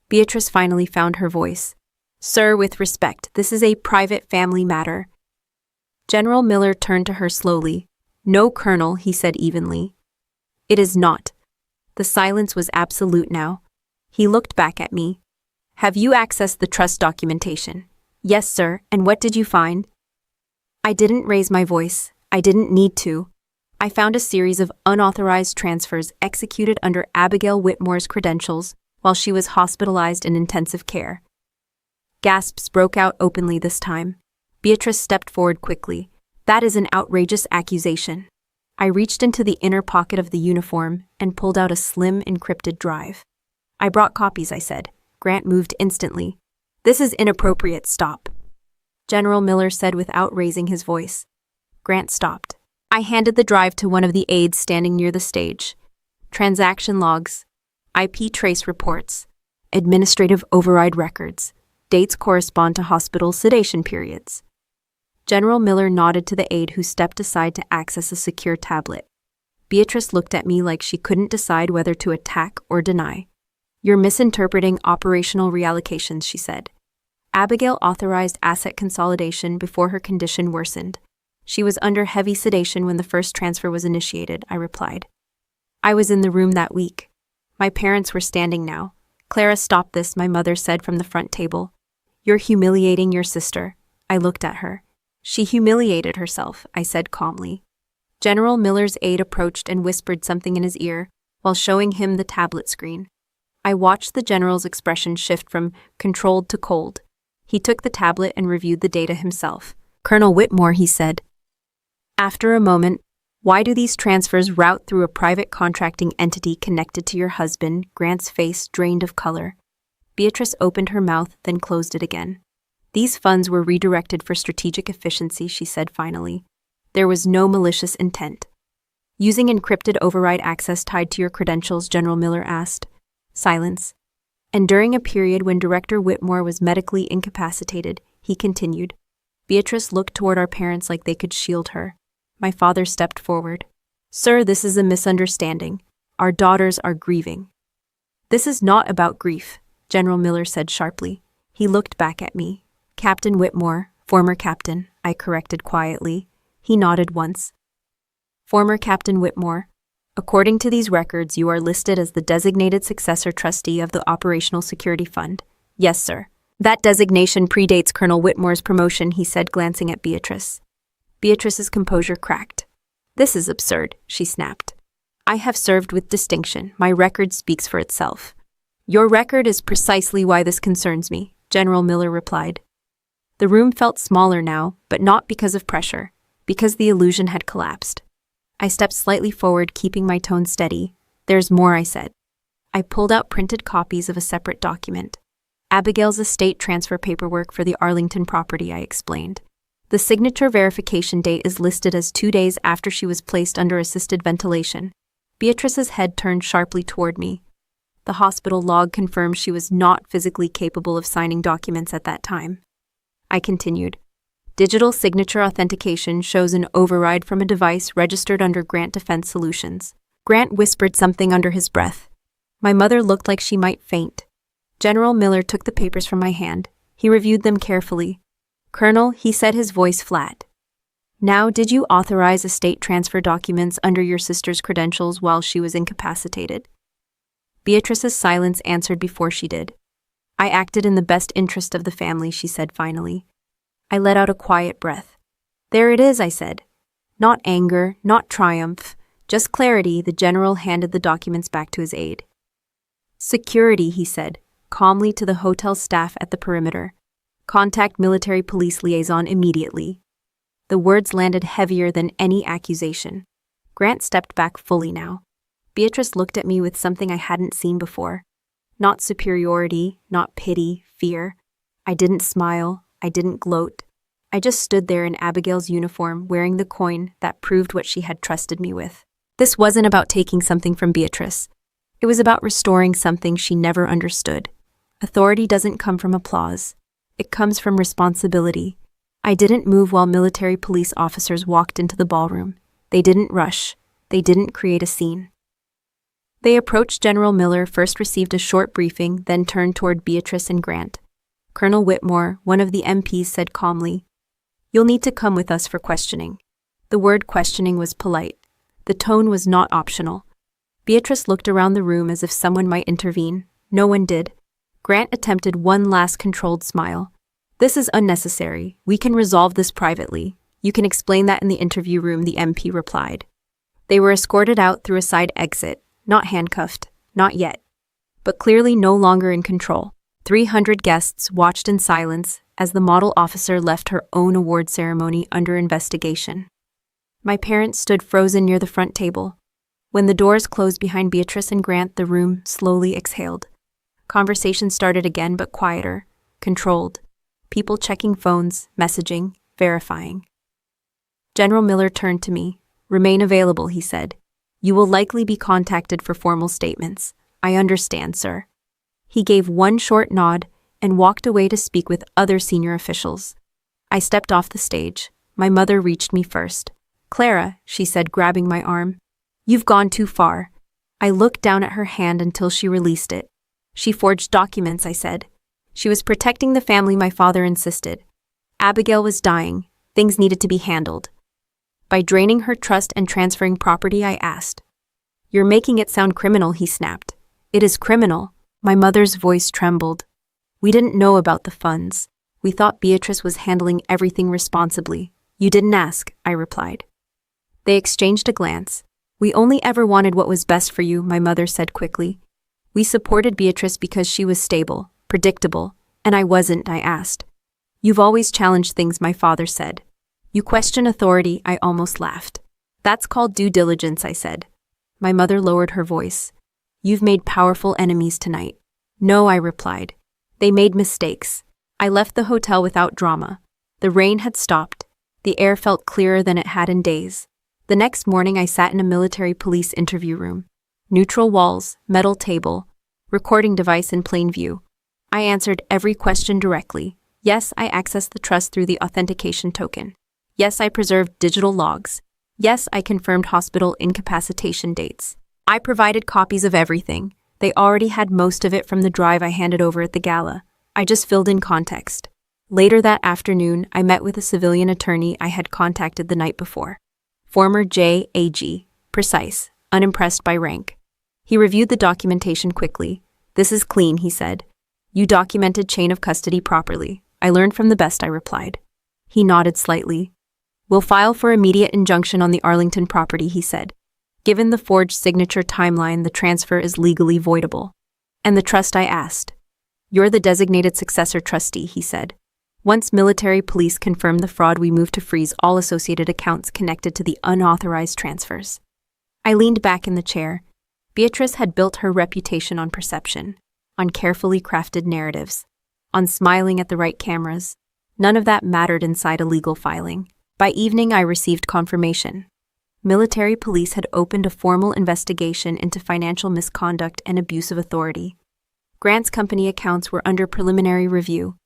Beatrice finally found her voice. Sir, with respect, this is a private family matter. General Miller turned to her slowly. No, Colonel, he said evenly. It is not. The silence was absolute now. He looked back at me. Have you accessed the trust documentation? Yes, sir, and what did you find? I didn't raise my voice. I didn't need to. I found a series of unauthorized transfers executed under Abigail Whitmore's credentials while she was hospitalized in intensive care. Gasps broke out openly this time. Beatrice stepped forward quickly. That is an outrageous accusation. I reached into the inner pocket of the uniform and pulled out a slim, encrypted drive. I brought copies, I said. Grant moved instantly. This is inappropriate, stop. General Miller said without raising his voice. Grant stopped. I handed the drive to one of the aides standing near the stage. Transaction logs, IP trace reports, administrative override records. Dates correspond to hospital sedation periods. General Miller nodded to the aide who stepped aside to access a secure tablet. Beatrice looked at me like she couldn't decide whether to attack or deny. You're misinterpreting operational reallocations, she said. Abigail authorized asset consolidation before her condition worsened. She was under heavy sedation when the first transfer was initiated, I replied. I was in the room that week. My parents were standing now. Clara, stop this, my mother said from the front table. You're humiliating your sister. I looked at her. She humiliated herself, I said calmly. General Miller's aide approached and whispered something in his ear while showing him the tablet screen. I watched the general's expression shift from controlled to cold. He took the tablet and reviewed the data himself. Colonel Whitmore, he said. After a moment, why do these transfers route through a private contracting entity connected to your husband? Grant's face drained of color. Beatrice opened her mouth, then closed it again. These funds were redirected for strategic efficiency, she said finally. There was no malicious intent. Using encrypted override access tied to your credentials, General Miller asked. Silence. And during a period when Director Whitmore was medically incapacitated, he continued. Beatrice looked toward our parents like they could shield her. My father stepped forward. Sir, this is a misunderstanding. Our daughters are grieving. This is not about grief, General Miller said sharply. He looked back at me. Captain Whitmore, former captain, I corrected quietly. He nodded once. Former Captain Whitmore, according to these records, you are listed as the designated successor trustee of the Operational Security Fund. Yes, sir. That designation predates Colonel Whitmore's promotion, he said, glancing at Beatrice. Beatrice's composure cracked. This is absurd, she snapped. I have served with distinction. My record speaks for itself. Your record is precisely why this concerns me, General Miller replied. The room felt smaller now, but not because of pressure, because the illusion had collapsed. I stepped slightly forward, keeping my tone steady. There's more, I said. I pulled out printed copies of a separate document. Abigail's estate transfer paperwork for the Arlington property, I explained. The signature verification date is listed as 2 days after she was placed under assisted ventilation. Beatrice's head turned sharply toward me. The hospital log confirmed she was not physically capable of signing documents at that time. I continued. Digital signature authentication shows an override from a device registered under Grant Defense Solutions. Grant whispered something under his breath. My mother looked like she might faint. General Miller took the papers from my hand. He reviewed them carefully. Colonel, he said, his voice flat. Now, did you authorize estate transfer documents under your sister's credentials while she was incapacitated? Beatrice's silence answered before she did. I acted in the best interest of the family, she said finally. I let out a quiet breath. There it is, I said. Not anger, not triumph, just clarity. The general handed the documents back to his aide. Security, he said, calmly to the hotel staff at the perimeter. Contact military police liaison immediately. The words landed heavier than any accusation. Grant stepped back fully now. Beatrice looked at me with something I hadn't seen before. Not superiority, not pity, fear. I didn't smile. I didn't gloat. I just stood there in Abigail's uniform, wearing the coin that proved what she had trusted me with. This wasn't about taking something from Beatrice. It was about restoring something she never understood. Authority doesn't come from applause. It comes from responsibility. I didn't move while military police officers walked into the ballroom. They didn't rush. They didn't create a scene. They approached General Miller, first received a short briefing, then turned toward Beatrice and Grant. Colonel Whitmore, one of the MPs, said calmly, You'll need to come with us for questioning. The word questioning was polite. The tone was not optional. Beatrice looked around the room as if someone might intervene. No one did. Grant attempted one last controlled smile. This is unnecessary. We can resolve this privately. You can explain that in the interview room, the MP replied. They were escorted out through a side exit, not handcuffed, not yet, but clearly no longer in control. 300 guests watched in silence as the model officer left her own award ceremony under investigation. My parents stood frozen near the front table. When the doors closed behind Beatrice and Grant, the room slowly exhaled. Conversation started again, but quieter, controlled. People checking phones, messaging, verifying. General Miller turned to me. Remain available, he said. You will likely be contacted for formal statements. I understand, sir. He gave one short nod and walked away to speak with other senior officials. I stepped off the stage. My mother reached me first. Clara, she said, grabbing my arm. You've gone too far. I looked down at her hand until she released it. She forged documents, I said. She was protecting the family, my father insisted. Abigail was dying. Things needed to be handled. By draining her trust and transferring property, I asked. You're making it sound criminal, he snapped. It is criminal. My mother's voice trembled. We didn't know about the funds. We thought Beatrice was handling everything responsibly. You didn't ask, I replied. They exchanged a glance. We only ever wanted what was best for you, my mother said quickly. We supported Beatrice because she was stable, predictable, and I wasn't, I asked. You've always challenged things, my father said. You question authority, I almost laughed. That's called due diligence, I said. My mother lowered her voice. You've made powerful enemies tonight. No, I replied. They made mistakes. I left the hotel without drama. The rain had stopped. The air felt clearer than it had in days. The next morning, I sat in a military police interview room. Neutral walls, metal table, recording device in plain view. I answered every question directly. Yes, I accessed the trust through the authentication token. Yes, I preserved digital logs. Yes, I confirmed hospital incapacitation dates. I provided copies of everything. They already had most of it from the drive I handed over at the gala. I just filled in context. Later that afternoon, I met with a civilian attorney I had contacted the night before. Former JAG, precise, unimpressed by rank. He reviewed the documentation quickly. "This is clean," he said. "You documented chain of custody properly." "I learned from the best," I replied. He nodded slightly. "We'll file for immediate injunction on the Arlington property," he said. "Given the forged signature timeline, the transfer is legally voidable." "And the trust?" I asked. "You're the designated successor trustee," he said. "Once military police confirmed the fraud, we moved to freeze all associated accounts connected to the unauthorized transfers." I leaned back in the chair. Beatrice had built her reputation on perception, on carefully crafted narratives, on smiling at the right cameras. None of that mattered inside a legal filing. By evening, I received confirmation. Military police had opened a formal investigation into financial misconduct and abuse of authority. Grant's company accounts were under preliminary review.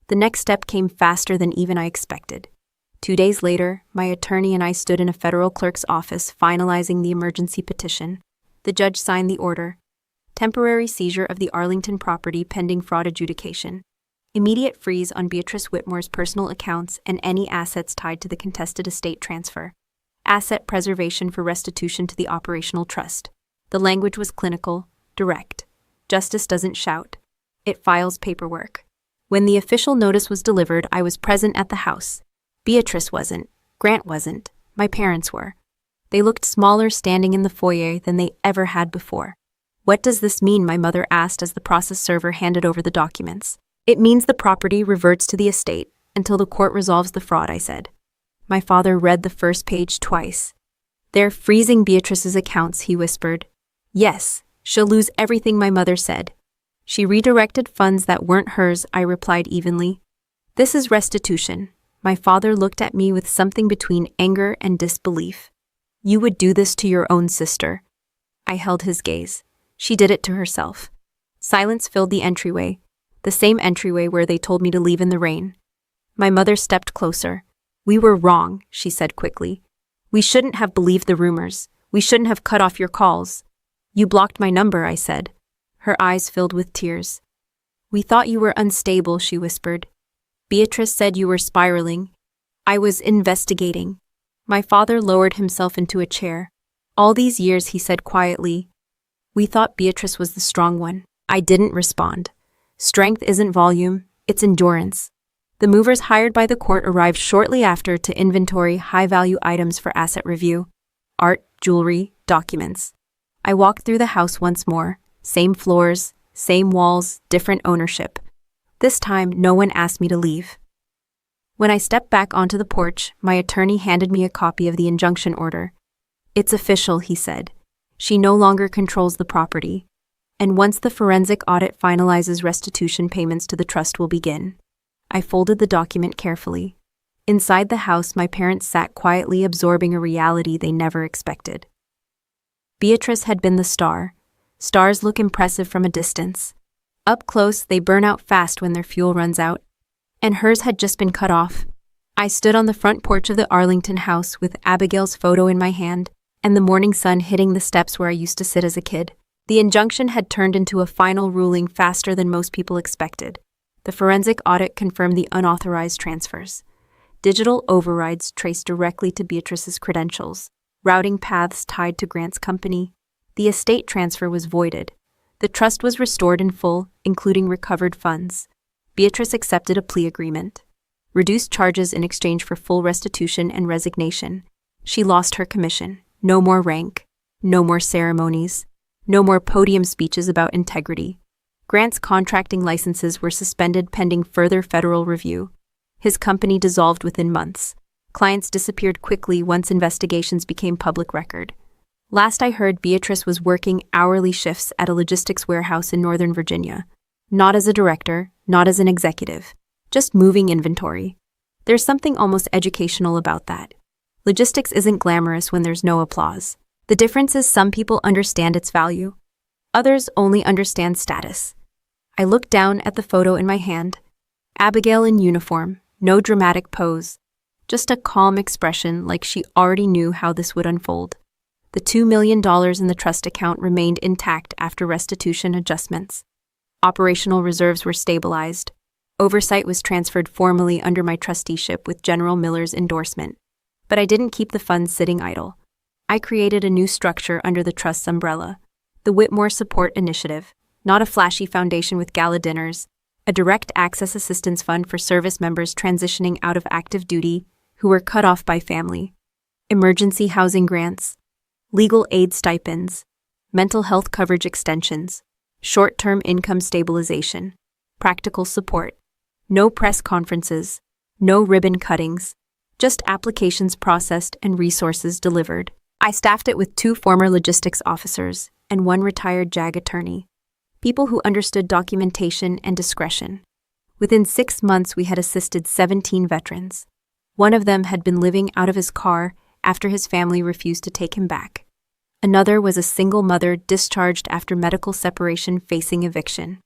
The next step came faster than even I expected. 2 days later, my attorney and I stood in a federal clerk's office finalizing the emergency petition. The judge signed the order. Temporary seizure of the Arlington property pending fraud adjudication. Immediate freeze on Beatrice Whitmore's personal accounts and any assets tied to the contested estate transfer. Asset preservation for restitution to the operational trust. The language was clinical, direct. Justice doesn't shout. It files paperwork. When the official notice was delivered, I was present at the house. Beatrice wasn't. Grant wasn't. My parents were. They looked smaller standing in the foyer than they ever had before. "What does this mean?" my mother asked as the process server handed over the documents. "It means the property reverts to the estate until the court resolves the fraud," I said. My father read the first page twice. "They're freezing Beatrice's accounts," he whispered. "Yes, she'll lose everything," my mother said. "She redirected funds that weren't hers," I replied evenly. "This is restitution." My father looked at me with something between anger and disbelief. "You would do this to your own sister." I held his gaze. "She did it to herself." Silence filled the entryway, the same entryway where they told me to leave in the rain. My mother stepped closer. "We were wrong," she said quickly. "We shouldn't have believed the rumors. We shouldn't have cut off your calls." "You blocked my number," I said. Her eyes filled with tears. "We thought you were unstable," she whispered. "Beatrice said you were spiraling." "I was investigating." My father lowered himself into a chair. "All these years," he said quietly, "we thought Beatrice was the strong one." I didn't respond. Strength isn't volume, it's endurance. The movers hired by the court arrived shortly after to inventory high-value items for asset review. Art, jewelry, documents. I walked through the house once more. Same floors, same walls, different ownership. This time, no one asked me to leave. When I stepped back onto the porch, my attorney handed me a copy of the injunction order. "It's official," he said. "She no longer controls the property. And once the forensic audit finalizes, restitution payments to the trust will begin." I folded the document carefully. Inside the house, my parents sat quietly absorbing a reality they never expected. Beatrice had been the star. Stars look impressive from a distance. Up close, they burn out fast when their fuel runs out. And hers had just been cut off. I stood on the front porch of the Arlington house with Abigail's photo in my hand and the morning sun hitting the steps where I used to sit as a kid. The injunction had turned into a final ruling faster than most people expected. The forensic audit confirmed the unauthorized transfers. Digital overrides traced directly to Beatrice's credentials, routing paths tied to Grant's company. The estate transfer was voided. The trust was restored in full, including recovered funds. Beatrice accepted a plea agreement. Reduced charges in exchange for full restitution and resignation. She lost her commission. No more rank. No more ceremonies. No more podium speeches about integrity. Grant's contracting licenses were suspended pending further federal review. His company dissolved within months. Clients disappeared quickly once investigations became public record. Last I heard, Beatrice was working hourly shifts at a logistics warehouse in Northern Virginia. Not as a director, not as an executive, just moving inventory. There's something almost educational about that. Logistics isn't glamorous when there's no applause. The difference is some people understand its value. Others only understand status. I looked down at the photo in my hand. Abigail in uniform, no dramatic pose. Just a calm expression like she already knew how this would unfold. The $2 million in the trust account remained intact after restitution adjustments. Operational reserves were stabilized. Oversight was transferred formally under my trusteeship with General Miller's endorsement. But I didn't keep the funds sitting idle. I created a new structure under the trust's umbrella, the Whitmore Support Initiative, not a flashy foundation with gala dinners, a direct access assistance fund for service members transitioning out of active duty who were cut off by family, emergency housing grants, legal aid stipends, mental health coverage extensions, short-term income stabilization, practical support, no press conferences, no ribbon cuttings, just applications processed and resources delivered. I staffed it with 2 former logistics officers and 1 retired JAG attorney, people who understood documentation and discretion. Within 6 months, we had assisted 17 veterans. One of them had been living out of his car after his family refused to take him back. Another was a single mother discharged after medical separation facing eviction.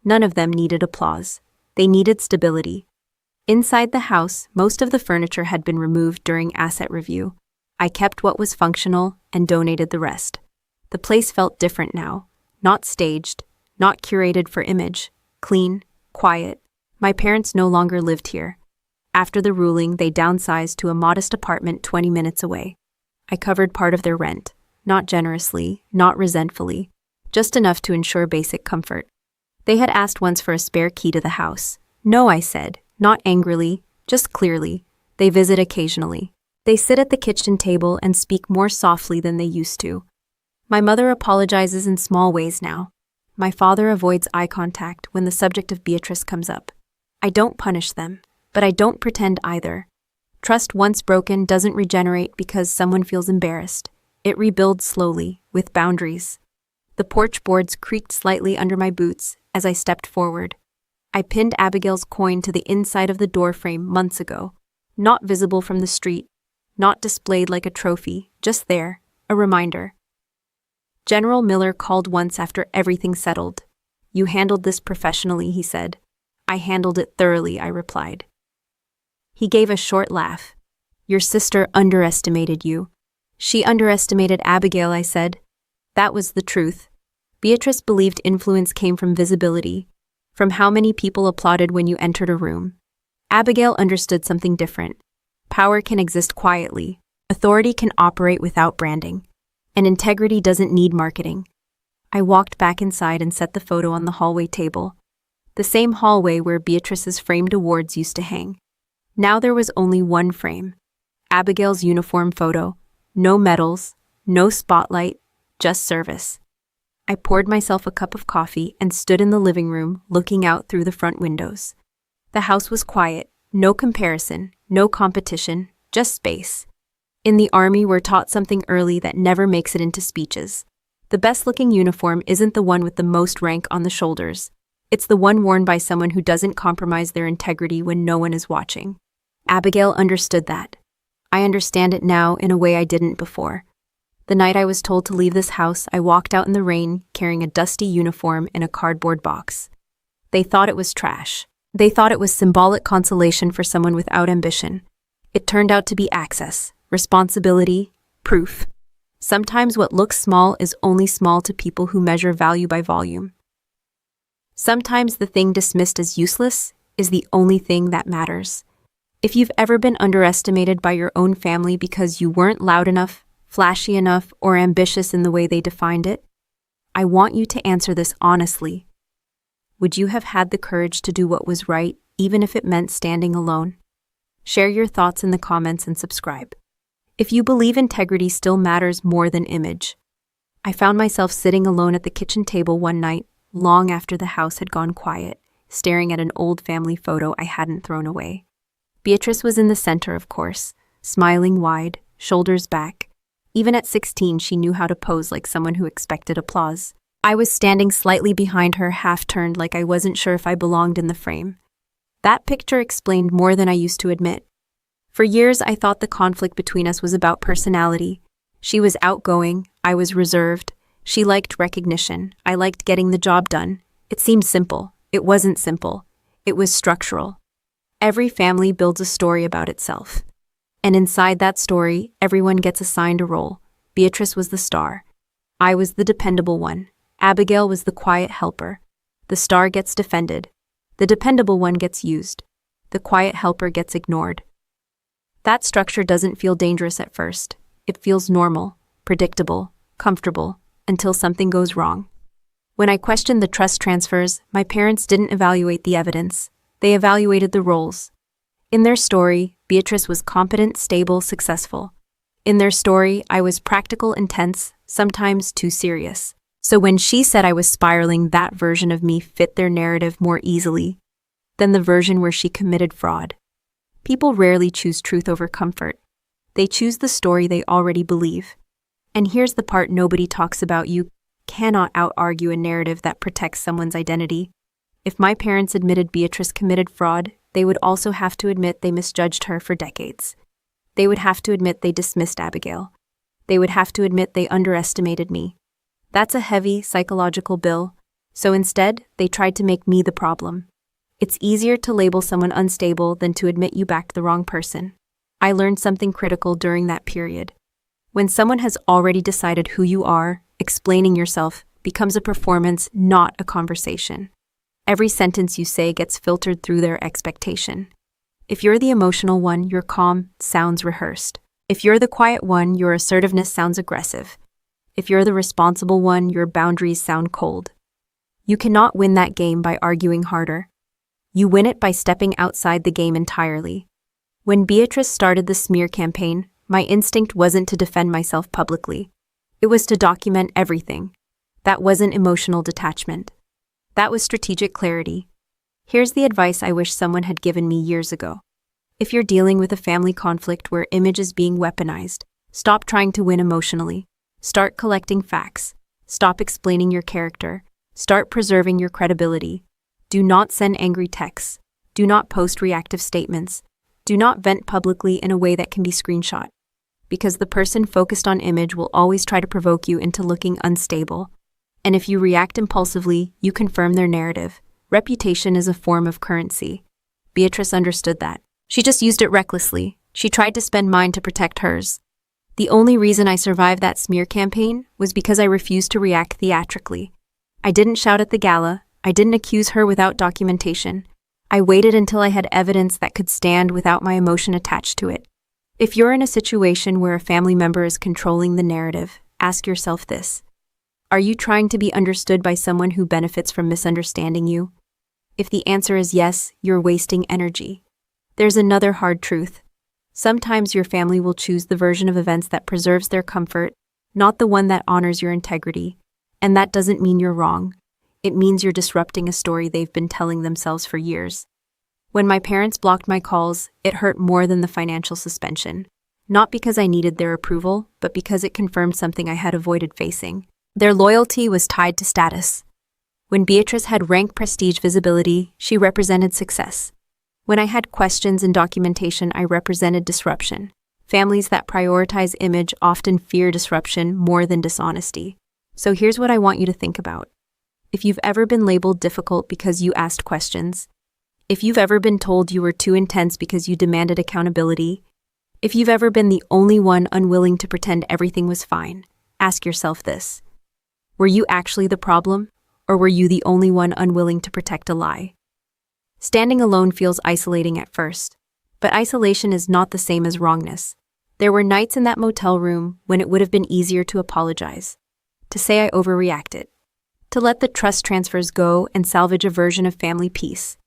None of them needed applause. They needed stability. Inside the house, most of the furniture had been removed during asset review. I kept what was functional and donated the rest. The place felt different now, not staged, not curated for image, clean, quiet. My parents no longer lived here. After the ruling, they downsized to a modest apartment 20 minutes away. I covered part of their rent, not generously, not resentfully, just enough to ensure basic comfort. They had asked once for a spare key to the house. No, I said, not angrily, just clearly. They visit occasionally. They sit at the kitchen table and speak more softly than they used to. My mother apologizes in small ways now. My father avoids eye contact when the subject of Beatrice comes up. I don't punish them, but I don't pretend either. Trust once broken doesn't regenerate because someone feels embarrassed. It rebuilds slowly, with boundaries. The porch boards creaked slightly under my boots as I stepped forward. I pinned Abigail's coin to the inside of the door frame months ago, not visible from the street, not displayed like a trophy, just there, a reminder. General Miller called once after everything settled. You handled this professionally, he said. I handled it thoroughly, I replied. He gave a short laugh. Your sister underestimated you. She underestimated Abigail, I said. That was the truth. Beatrice believed influence came from visibility, from how many people applauded when you entered a room. Abigail understood something different. Power can exist quietly. Authority can operate without branding. And integrity doesn't need marketing. I walked back inside and set the photo on the hallway table. The same hallway where Beatrice's framed awards used to hang. Now there was only one frame. Abigail's uniform photo. No medals, no spotlight, just service. I poured myself a cup of coffee and stood in the living room, looking out through the front windows. The house was quiet, no comparison, no competition, just space. In the Army, we're taught something early that never makes it into speeches. The best-looking uniform isn't the one with the most rank on the shoulders. It's the one worn by someone who doesn't compromise their integrity when no one is watching. Abigail understood that. I understand it now in a way I didn't before. The night I was told to leave this house, I walked out in the rain carrying a dusty uniform in a cardboard box. They thought it was trash. They thought it was symbolic consolation for someone without ambition. It turned out to be access, responsibility, proof. Sometimes what looks small is only small to people who measure value by volume. Sometimes the thing dismissed as useless is the only thing that matters. If you've ever been underestimated by your own family because you weren't loud enough, flashy enough, or ambitious in the way they defined it, I want you to answer this honestly. Would you have had the courage to do what was right, even if it meant standing alone? Share your thoughts in the comments and subscribe. If you believe integrity still matters more than image. I found myself sitting alone at the kitchen table one night, long after the house had gone quiet, staring at an old family photo I hadn't thrown away. Beatrice was in the center, of course, smiling wide, shoulders back. Even at 16, she knew how to pose like someone who expected applause. I was standing slightly behind her, half-turned like I wasn't sure if I belonged in the frame. That picture explained more than I used to admit. For years, I thought the conflict between us was about personality. She was outgoing, I was reserved. She liked recognition, I liked getting the job done. It seemed simple. It wasn't simple. It was structural. Every family builds a story about itself. And inside that story, everyone gets assigned a role. Beatrice was the star. I was the dependable one. Abigail was the quiet helper. The star gets defended. The dependable one gets used. The quiet helper gets ignored. That structure doesn't feel dangerous at first. It feels normal, predictable, comfortable, until something goes wrong. When I questioned the trust transfers, my parents didn't evaluate the evidence. They evaluated the roles. In their story, Beatrice was competent, stable, successful. In their story, I was practical, intense, sometimes too serious. So when she said I was spiraling, that version of me fit their narrative more easily than the version where she committed fraud. People rarely choose truth over comfort. They choose the story they already believe. And here's the part nobody talks about: you cannot out-argue a narrative that protects someone's identity. If my parents admitted Beatrice committed fraud, they would also have to admit they misjudged her for decades. They would have to admit they dismissed Abigail. They would have to admit they underestimated me. That's a heavy psychological bill, so instead, they tried to make me the problem. It's easier to label someone unstable than to admit you backed the wrong person. I learned something critical during that period. When someone has already decided who you are, explaining yourself becomes a performance, not a conversation. Every sentence you say gets filtered through their expectation. If you're the emotional one, your calm sounds rehearsed. If you're the quiet one, your assertiveness sounds aggressive. If you're the responsible one, your boundaries sound cold. You cannot win that game by arguing harder. You win it by stepping outside the game entirely. When Beatrice started the smear campaign, my instinct wasn't to defend myself publicly. It was to document everything. That wasn't emotional detachment. That was strategic clarity. Here's the advice I wish someone had given me years ago. If you're dealing with a family conflict where image is being weaponized, stop trying to win emotionally. Start collecting facts. Stop explaining your character. Start preserving your credibility. Do not send angry texts. Do not post reactive statements. Do not vent publicly in a way that can be screenshot. Because the person focused on image will always try to provoke you into looking unstable. And if you react impulsively, you confirm their narrative. Reputation is a form of currency. Beatrice understood that. She just used it recklessly. She tried to spend mine to protect hers. The only reason I survived that smear campaign was because I refused to react theatrically. I didn't shout at the gala. I didn't accuse her without documentation. I waited until I had evidence that could stand without my emotion attached to it. If you're in a situation where a family member is controlling the narrative, ask yourself this. Are you trying to be understood by someone who benefits from misunderstanding you? If the answer is yes, you're wasting energy. There's another hard truth. Sometimes your family will choose the version of events that preserves their comfort, not the one that honors your integrity. And that doesn't mean you're wrong. It means you're disrupting a story they've been telling themselves for years. When my parents blocked my calls, it hurt more than the financial suspension. Not because I needed their approval, but because it confirmed something I had avoided facing. Their loyalty was tied to status. When Beatrice had rank, prestige, visibility, she represented success. When I had questions and documentation, I represented disruption. Families that prioritize image often fear disruption more than dishonesty. So here's what I want you to think about. If you've ever been labeled difficult because you asked questions, if you've ever been told you were too intense because you demanded accountability, if you've ever been the only one unwilling to pretend everything was fine, ask yourself this. Were you actually the problem, or were you the only one unwilling to protect a lie? Standing alone feels isolating at first, but isolation is not the same as wrongness. There were nights in that motel room when it would have been easier to apologize, to say I overreacted, to let the trust transfers go and salvage a version of family peace.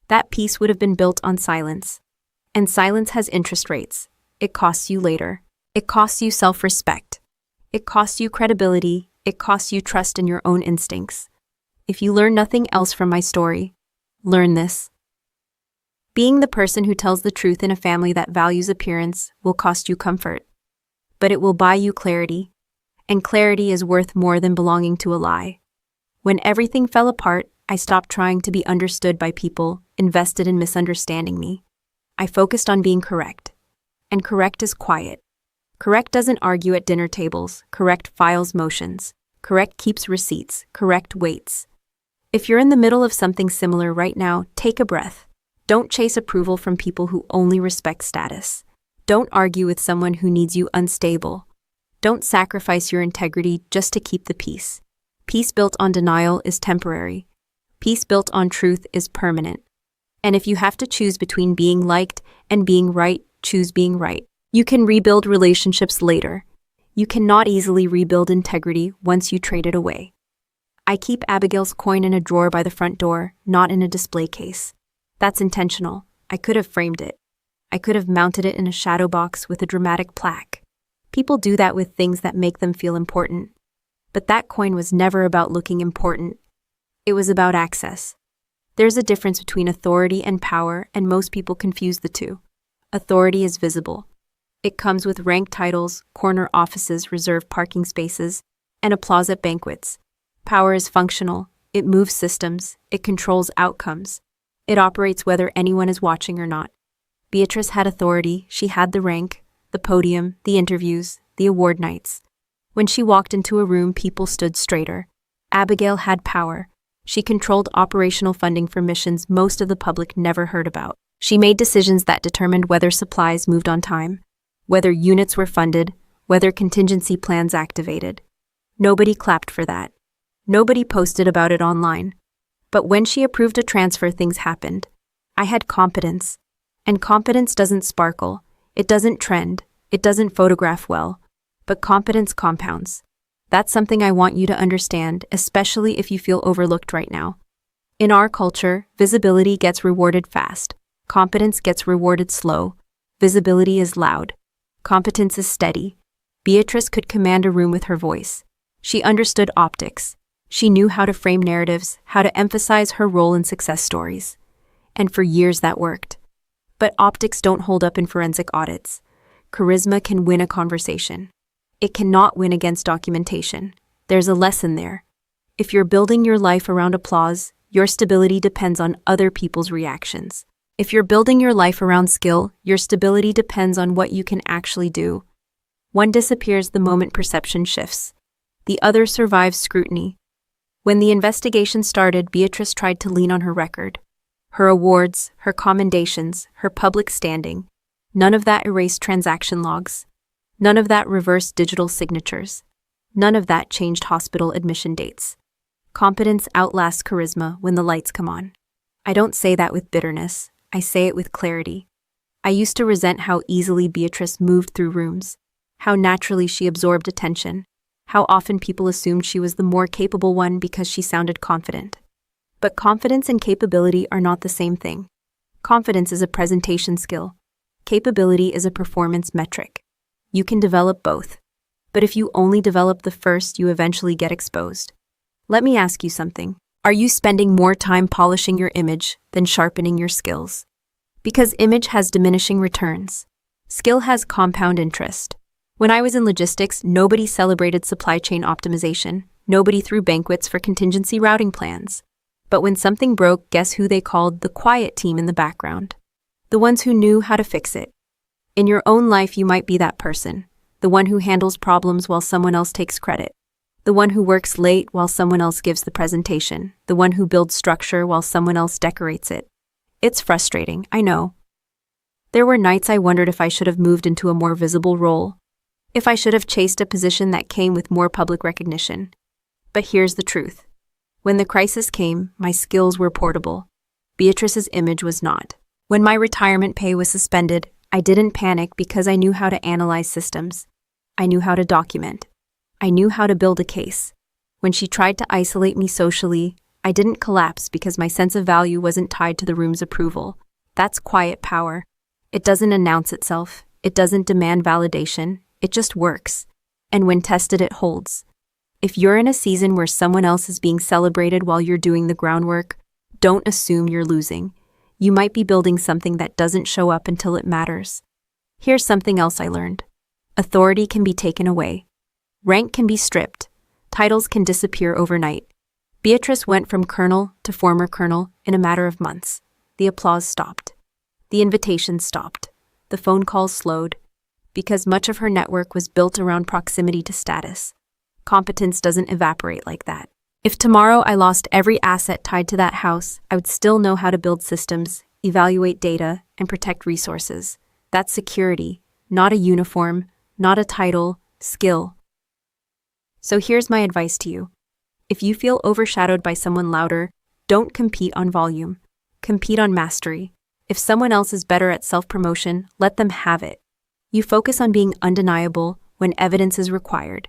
That peace would have been built on silence. And silence has interest rates. It costs you later. It costs you self-respect. It costs you credibility. It costs you trust in your own instincts. If you learn nothing else from my story, learn this. Being the person who tells the truth in a family that values appearance will cost you comfort, but it will buy you clarity, and clarity is worth more than belonging to a lie. When everything fell apart, I stopped trying to be understood by people invested in misunderstanding me. I focused on being correct. and correct is quiet. Correct doesn't argue at dinner tables, correct files motions, correct keeps receipts, correct waits. If you're in the middle of something similar right now, take a breath. Don't chase approval from people who only respect status. Don't argue with someone who needs you unstable. Don't sacrifice your integrity just to keep the peace. Peace built on denial is temporary. Peace built on truth is permanent. And if you have to choose between being liked and being right, choose being right. You can rebuild relationships later. You cannot easily rebuild integrity once you trade it away. I keep Abigail's coin in a drawer by the front door, not in a display case. That's intentional. I could have framed it. I could have mounted it in a shadow box with a dramatic plaque. People do that with things that make them feel important. But that coin was never about looking important. It was about access. There's a difference between authority and power, and most people confuse the two. Authority is visible. It comes with rank titles, corner offices, reserved parking spaces, and applause at banquets. Power is functional. It moves systems. It controls outcomes. It operates whether anyone is watching or not. Beatrice had authority. She had the rank, the podium, the interviews, the award nights. When she walked into a room, people stood straighter. Abigail had power. She controlled operational funding for missions most of the public never heard about. She made decisions that determined whether supplies moved on time, whether units were funded, whether contingency plans activated. Nobody clapped for that. Nobody posted about it online. But when she approved a transfer, things happened. I had competence. And competence doesn't sparkle. It doesn't trend. It doesn't photograph well. But competence compounds. That's something I want you to understand, especially if you feel overlooked right now. In our culture, visibility gets rewarded fast. Competence gets rewarded slow. Visibility is loud. Competence is steady. Beatrice could command a room with her voice. She understood optics. She knew how to frame narratives, how to emphasize her role in success stories. And for years that worked. But optics don't hold up in forensic audits. Charisma can win a conversation. It cannot win against documentation. There's a lesson there. If you're building your life around applause, your stability depends on other people's reactions. If you're building your life around skill, your stability depends on what you can actually do. One disappears the moment perception shifts. The other survives scrutiny. When the investigation started, Beatrice tried to lean on her record. Her awards, her commendations, her public standing. None of that erased transaction logs. None of that reversed digital signatures. None of that changed hospital admission dates. Competence outlasts charisma when the lights come on. I don't say that with bitterness. I say it with clarity. I used to resent how easily Beatrice moved through rooms, how naturally she absorbed attention, how often people assumed she was the more capable one because she sounded confident. But confidence and capability are not the same thing. Confidence is a presentation skill. Capability is a performance metric. You can develop both. But if you only develop the first, you eventually get exposed. Let me ask you something. Are you spending more time polishing your image than sharpening your skills? Because image has diminishing returns. Skill has compound interest. When I was in logistics, nobody celebrated supply chain optimization. Nobody threw banquets for contingency routing plans. But when something broke, guess who they called the quiet team in the background? The ones who knew how to fix it. In your own life, you might be that person. The one who handles problems while someone else takes credit. The one who works late while someone else gives the presentation. The one who builds structure while someone else decorates it. It's frustrating, I know. There were nights I wondered if I should have moved into a more visible role. If I should have chased a position that came with more public recognition. But here's the truth. When the crisis came, my skills were portable. Beatrice's image was not. When my retirement pay was suspended, I didn't panic because I knew how to analyze systems. I knew how to document. I knew how to build a case. When she tried to isolate me socially, I didn't collapse because my sense of value wasn't tied to the room's approval. That's quiet power. It doesn't announce itself. It doesn't demand validation. It just works. And when tested, it holds. If you're in a season where someone else is being celebrated while you're doing the groundwork, don't assume you're losing. You might be building something that doesn't show up until it matters. Here's something else I learned. Authority can be taken away. Rank can be stripped. Titles can disappear overnight. Beatrice went from colonel to former colonel in a matter of months. The applause stopped. The invitations stopped. The phone calls slowed. because much of her network was built around proximity to status. Competence doesn't evaporate like that. If tomorrow I lost every asset tied to that house, I would still know how to build systems, evaluate data, and protect resources. That's security, not a uniform, not a title, skill. So here's my advice to you. If you feel overshadowed by someone louder, don't compete on volume. Compete on mastery. If someone else is better at self-promotion, let them have it. You focus on being undeniable when evidence is required.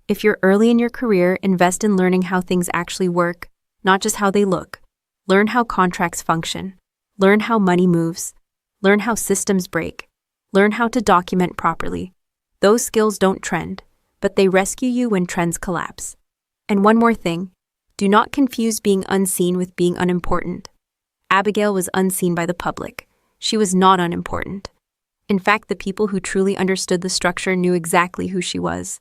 If you're early in your career, invest in learning how things actually work, not just how they look. Learn how contracts function. Learn how money moves. Learn how systems break. Learn how to document properly. Those skills don't trend, but they rescue you when trends collapse. And one more thing, do not confuse being unseen with being unimportant. Abigail was unseen by the public. She was not unimportant. In fact, the people who truly understood the structure knew exactly who she was.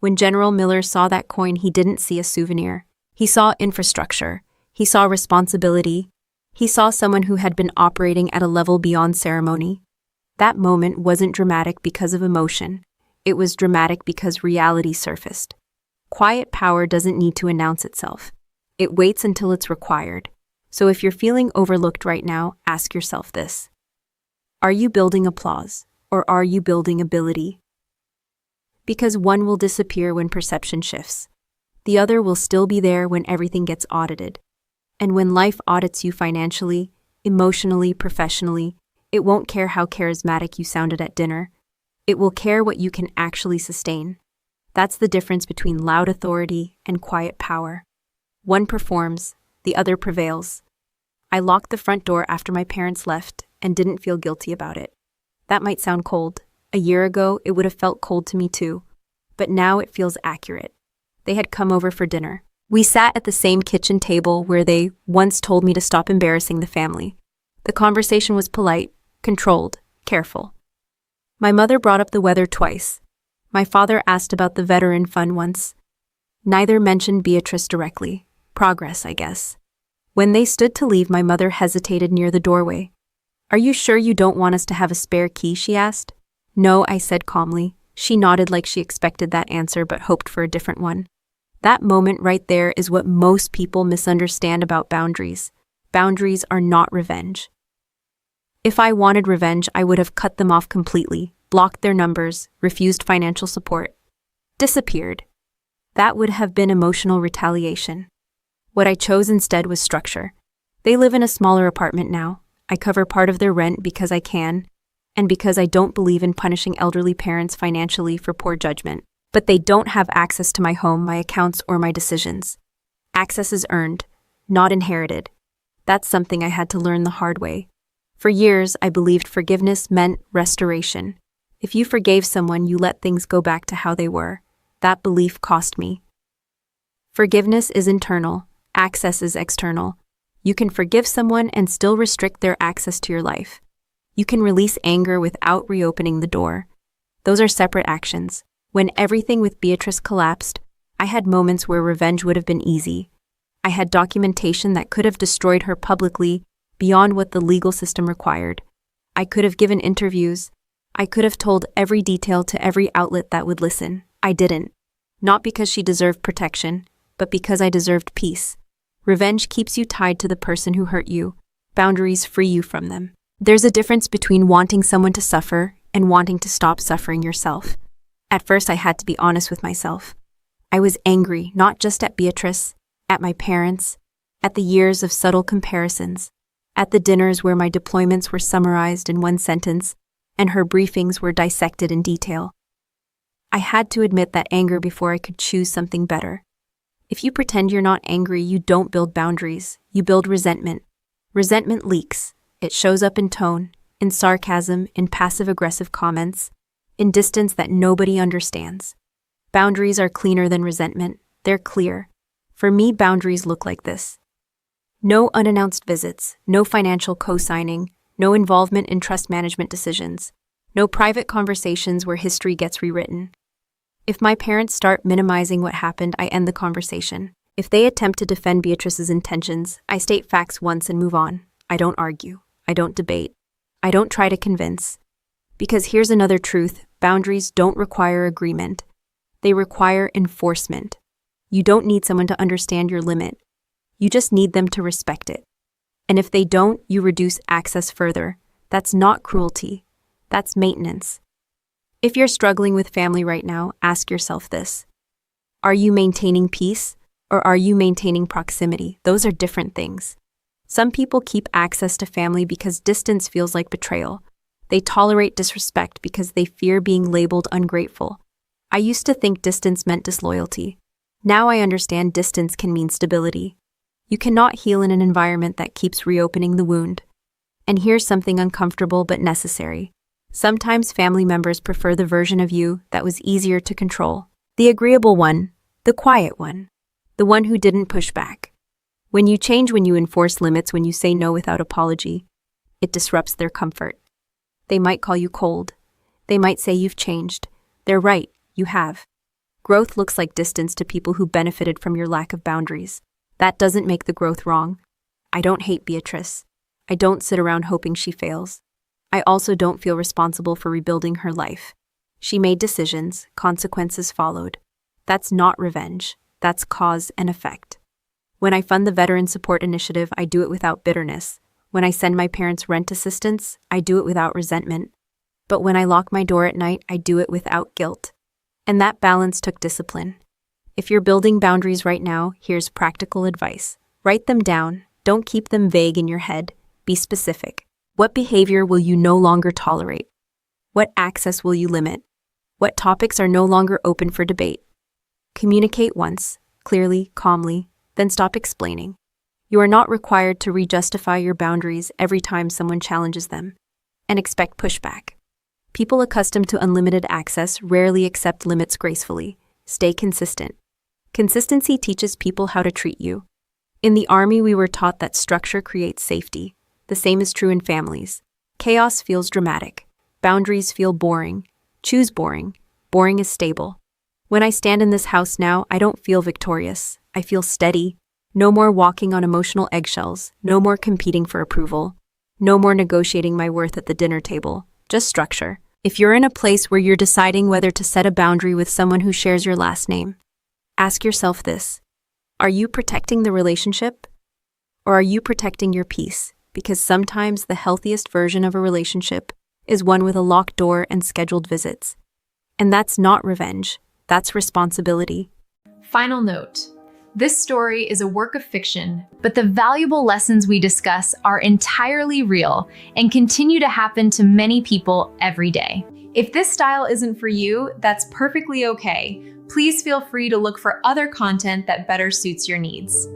When General Miller saw that coin, he didn't see a souvenir. He saw infrastructure. He saw responsibility. He saw someone who had been operating at a level beyond ceremony. That moment wasn't dramatic because of emotion. It was dramatic because reality surfaced. Quiet power doesn't need to announce itself. It waits until it's required. So if you're feeling overlooked right now, ask yourself this. Are you building applause, or are you building ability? Because one will disappear when perception shifts. The other will still be there when everything gets audited. And when life audits you financially, emotionally, professionally, it won't care how charismatic you sounded at dinner. It will care what you can actually sustain. That's the difference between loud authority and quiet power. One performs, the other prevails. I locked the front door after my parents left and didn't feel guilty about it. That might sound cold. A year ago, it would have felt cold to me too. But now it feels accurate. They had come over for dinner. We sat at the same kitchen table where they once told me to stop embarrassing the family. The conversation was polite, controlled, careful. My mother brought up the weather twice. My father asked about the veteran fund once. Neither mentioned Beatrice directly. Progress, I guess. When they stood to leave, my mother hesitated near the doorway. Are you sure you don't want us to have a spare key, she asked. No, I said calmly. She nodded like she expected that answer but hoped for a different one. That moment right there is what most people misunderstand about boundaries. Boundaries are not revenge. If I wanted revenge, I would have cut them off completely, blocked their numbers, refused financial support, disappeared. That would have been emotional retaliation. What I chose instead was structure. They live in a smaller apartment now. I cover part of their rent because I can, and because I don't believe in punishing elderly parents financially for poor judgment. But they don't have access to my home, my accounts, or my decisions. Access is earned, not inherited. That's something I had to learn the hard way. For years, I believed forgiveness meant restoration. If you forgave someone, you let things go back to how they were. That belief cost me. Forgiveness is internal. Access is external. You can forgive someone and still restrict their access to your life. You can release anger without reopening the door. Those are separate actions. When everything with Beatrice collapsed, I had moments where revenge would have been easy. I had documentation that could have destroyed her publicly beyond what the legal system required. I could have given interviews. I could have told every detail to every outlet that would listen. I didn't. Not because she deserved protection, but because I deserved peace. Revenge keeps you tied to the person who hurt you. Boundaries free you from them. There's a difference between wanting someone to suffer and wanting to stop suffering yourself. At first, I had to be honest with myself. I was angry, not just at Beatrice, at my parents, at the years of subtle comparisons, at the dinners where my deployments were summarized in one sentence and her briefings were dissected in detail. I had to admit that anger before I could choose something better. If you pretend you're not angry, you don't build boundaries, you build resentment. Resentment leaks. It shows up in tone, in sarcasm, in passive-aggressive comments, in distance that nobody understands. Boundaries are cleaner than resentment. They're clear. For me, boundaries look like this. No unannounced visits, no financial co-signing, no involvement in trust management decisions, no private conversations where history gets rewritten. If my parents start minimizing what happened, I end the conversation. If they attempt to defend Beatrice's intentions, I state facts once and move on. I don't argue. I don't debate. I don't try to convince. Because here's another truth, boundaries don't require agreement. They require enforcement. You don't need someone to understand your limit. You just need them to respect it. And if they don't, you reduce access further. That's not cruelty. That's maintenance. If you're struggling with family right now, ask yourself this. Are you maintaining peace or are you maintaining proximity? Those are different things. Some people keep access to family because distance feels like betrayal. They tolerate disrespect because they fear being labeled ungrateful. I used to think distance meant disloyalty. Now I understand distance can mean stability. You cannot heal in an environment that keeps reopening the wound. And here's something uncomfortable but necessary. Sometimes family members prefer the version of you that was easier to control. The agreeable one, the quiet one, the one who didn't push back. When you change, when you enforce limits, when you say no without apology, it disrupts their comfort. They might call you cold. They might say you've changed. They're right, you have. Growth looks like distance to people who benefited from your lack of boundaries. That doesn't make the growth wrong. I don't hate Beatrice. I don't sit around hoping she fails. I also don't feel responsible for rebuilding her life. She made decisions, consequences followed. That's not revenge. That's cause and effect. When I fund the Veteran Support Initiative, I do it without bitterness. When I send my parents rent assistance, I do it without resentment. But when I lock my door at night, I do it without guilt. And that balance took discipline. If you're building boundaries right now, here's practical advice. Write them down. Don't keep them vague in your head. Be specific. What behavior will you no longer tolerate? What access will you limit? What topics are no longer open for debate? Communicate once, clearly, calmly, then stop explaining. You are not required to re-justify your boundaries every time someone challenges them. And expect pushback. People accustomed to unlimited access rarely accept limits gracefully. Stay consistent. Consistency teaches people how to treat you. In the Army, we were taught that structure creates safety. The same is true in families. Chaos feels dramatic. Boundaries feel boring. Choose boring. Boring is stable. When I stand in this house now, I don't feel victorious. I feel steady. No more walking on emotional eggshells. No more competing for approval. No more negotiating my worth at the dinner table. Just structure. If you're in a place where you're deciding whether to set a boundary with someone who shares your last name, ask yourself this. Are you protecting the relationship? Or are you protecting your peace? Because sometimes the healthiest version of a relationship is one with a locked door and scheduled visits. And that's not revenge. That's responsibility. Final note. This story is a work of fiction, but the valuable lessons we discuss are entirely real and continue to happen to many people every day. If this style isn't for you, that's perfectly okay. Please feel free to look for other content that better suits your needs.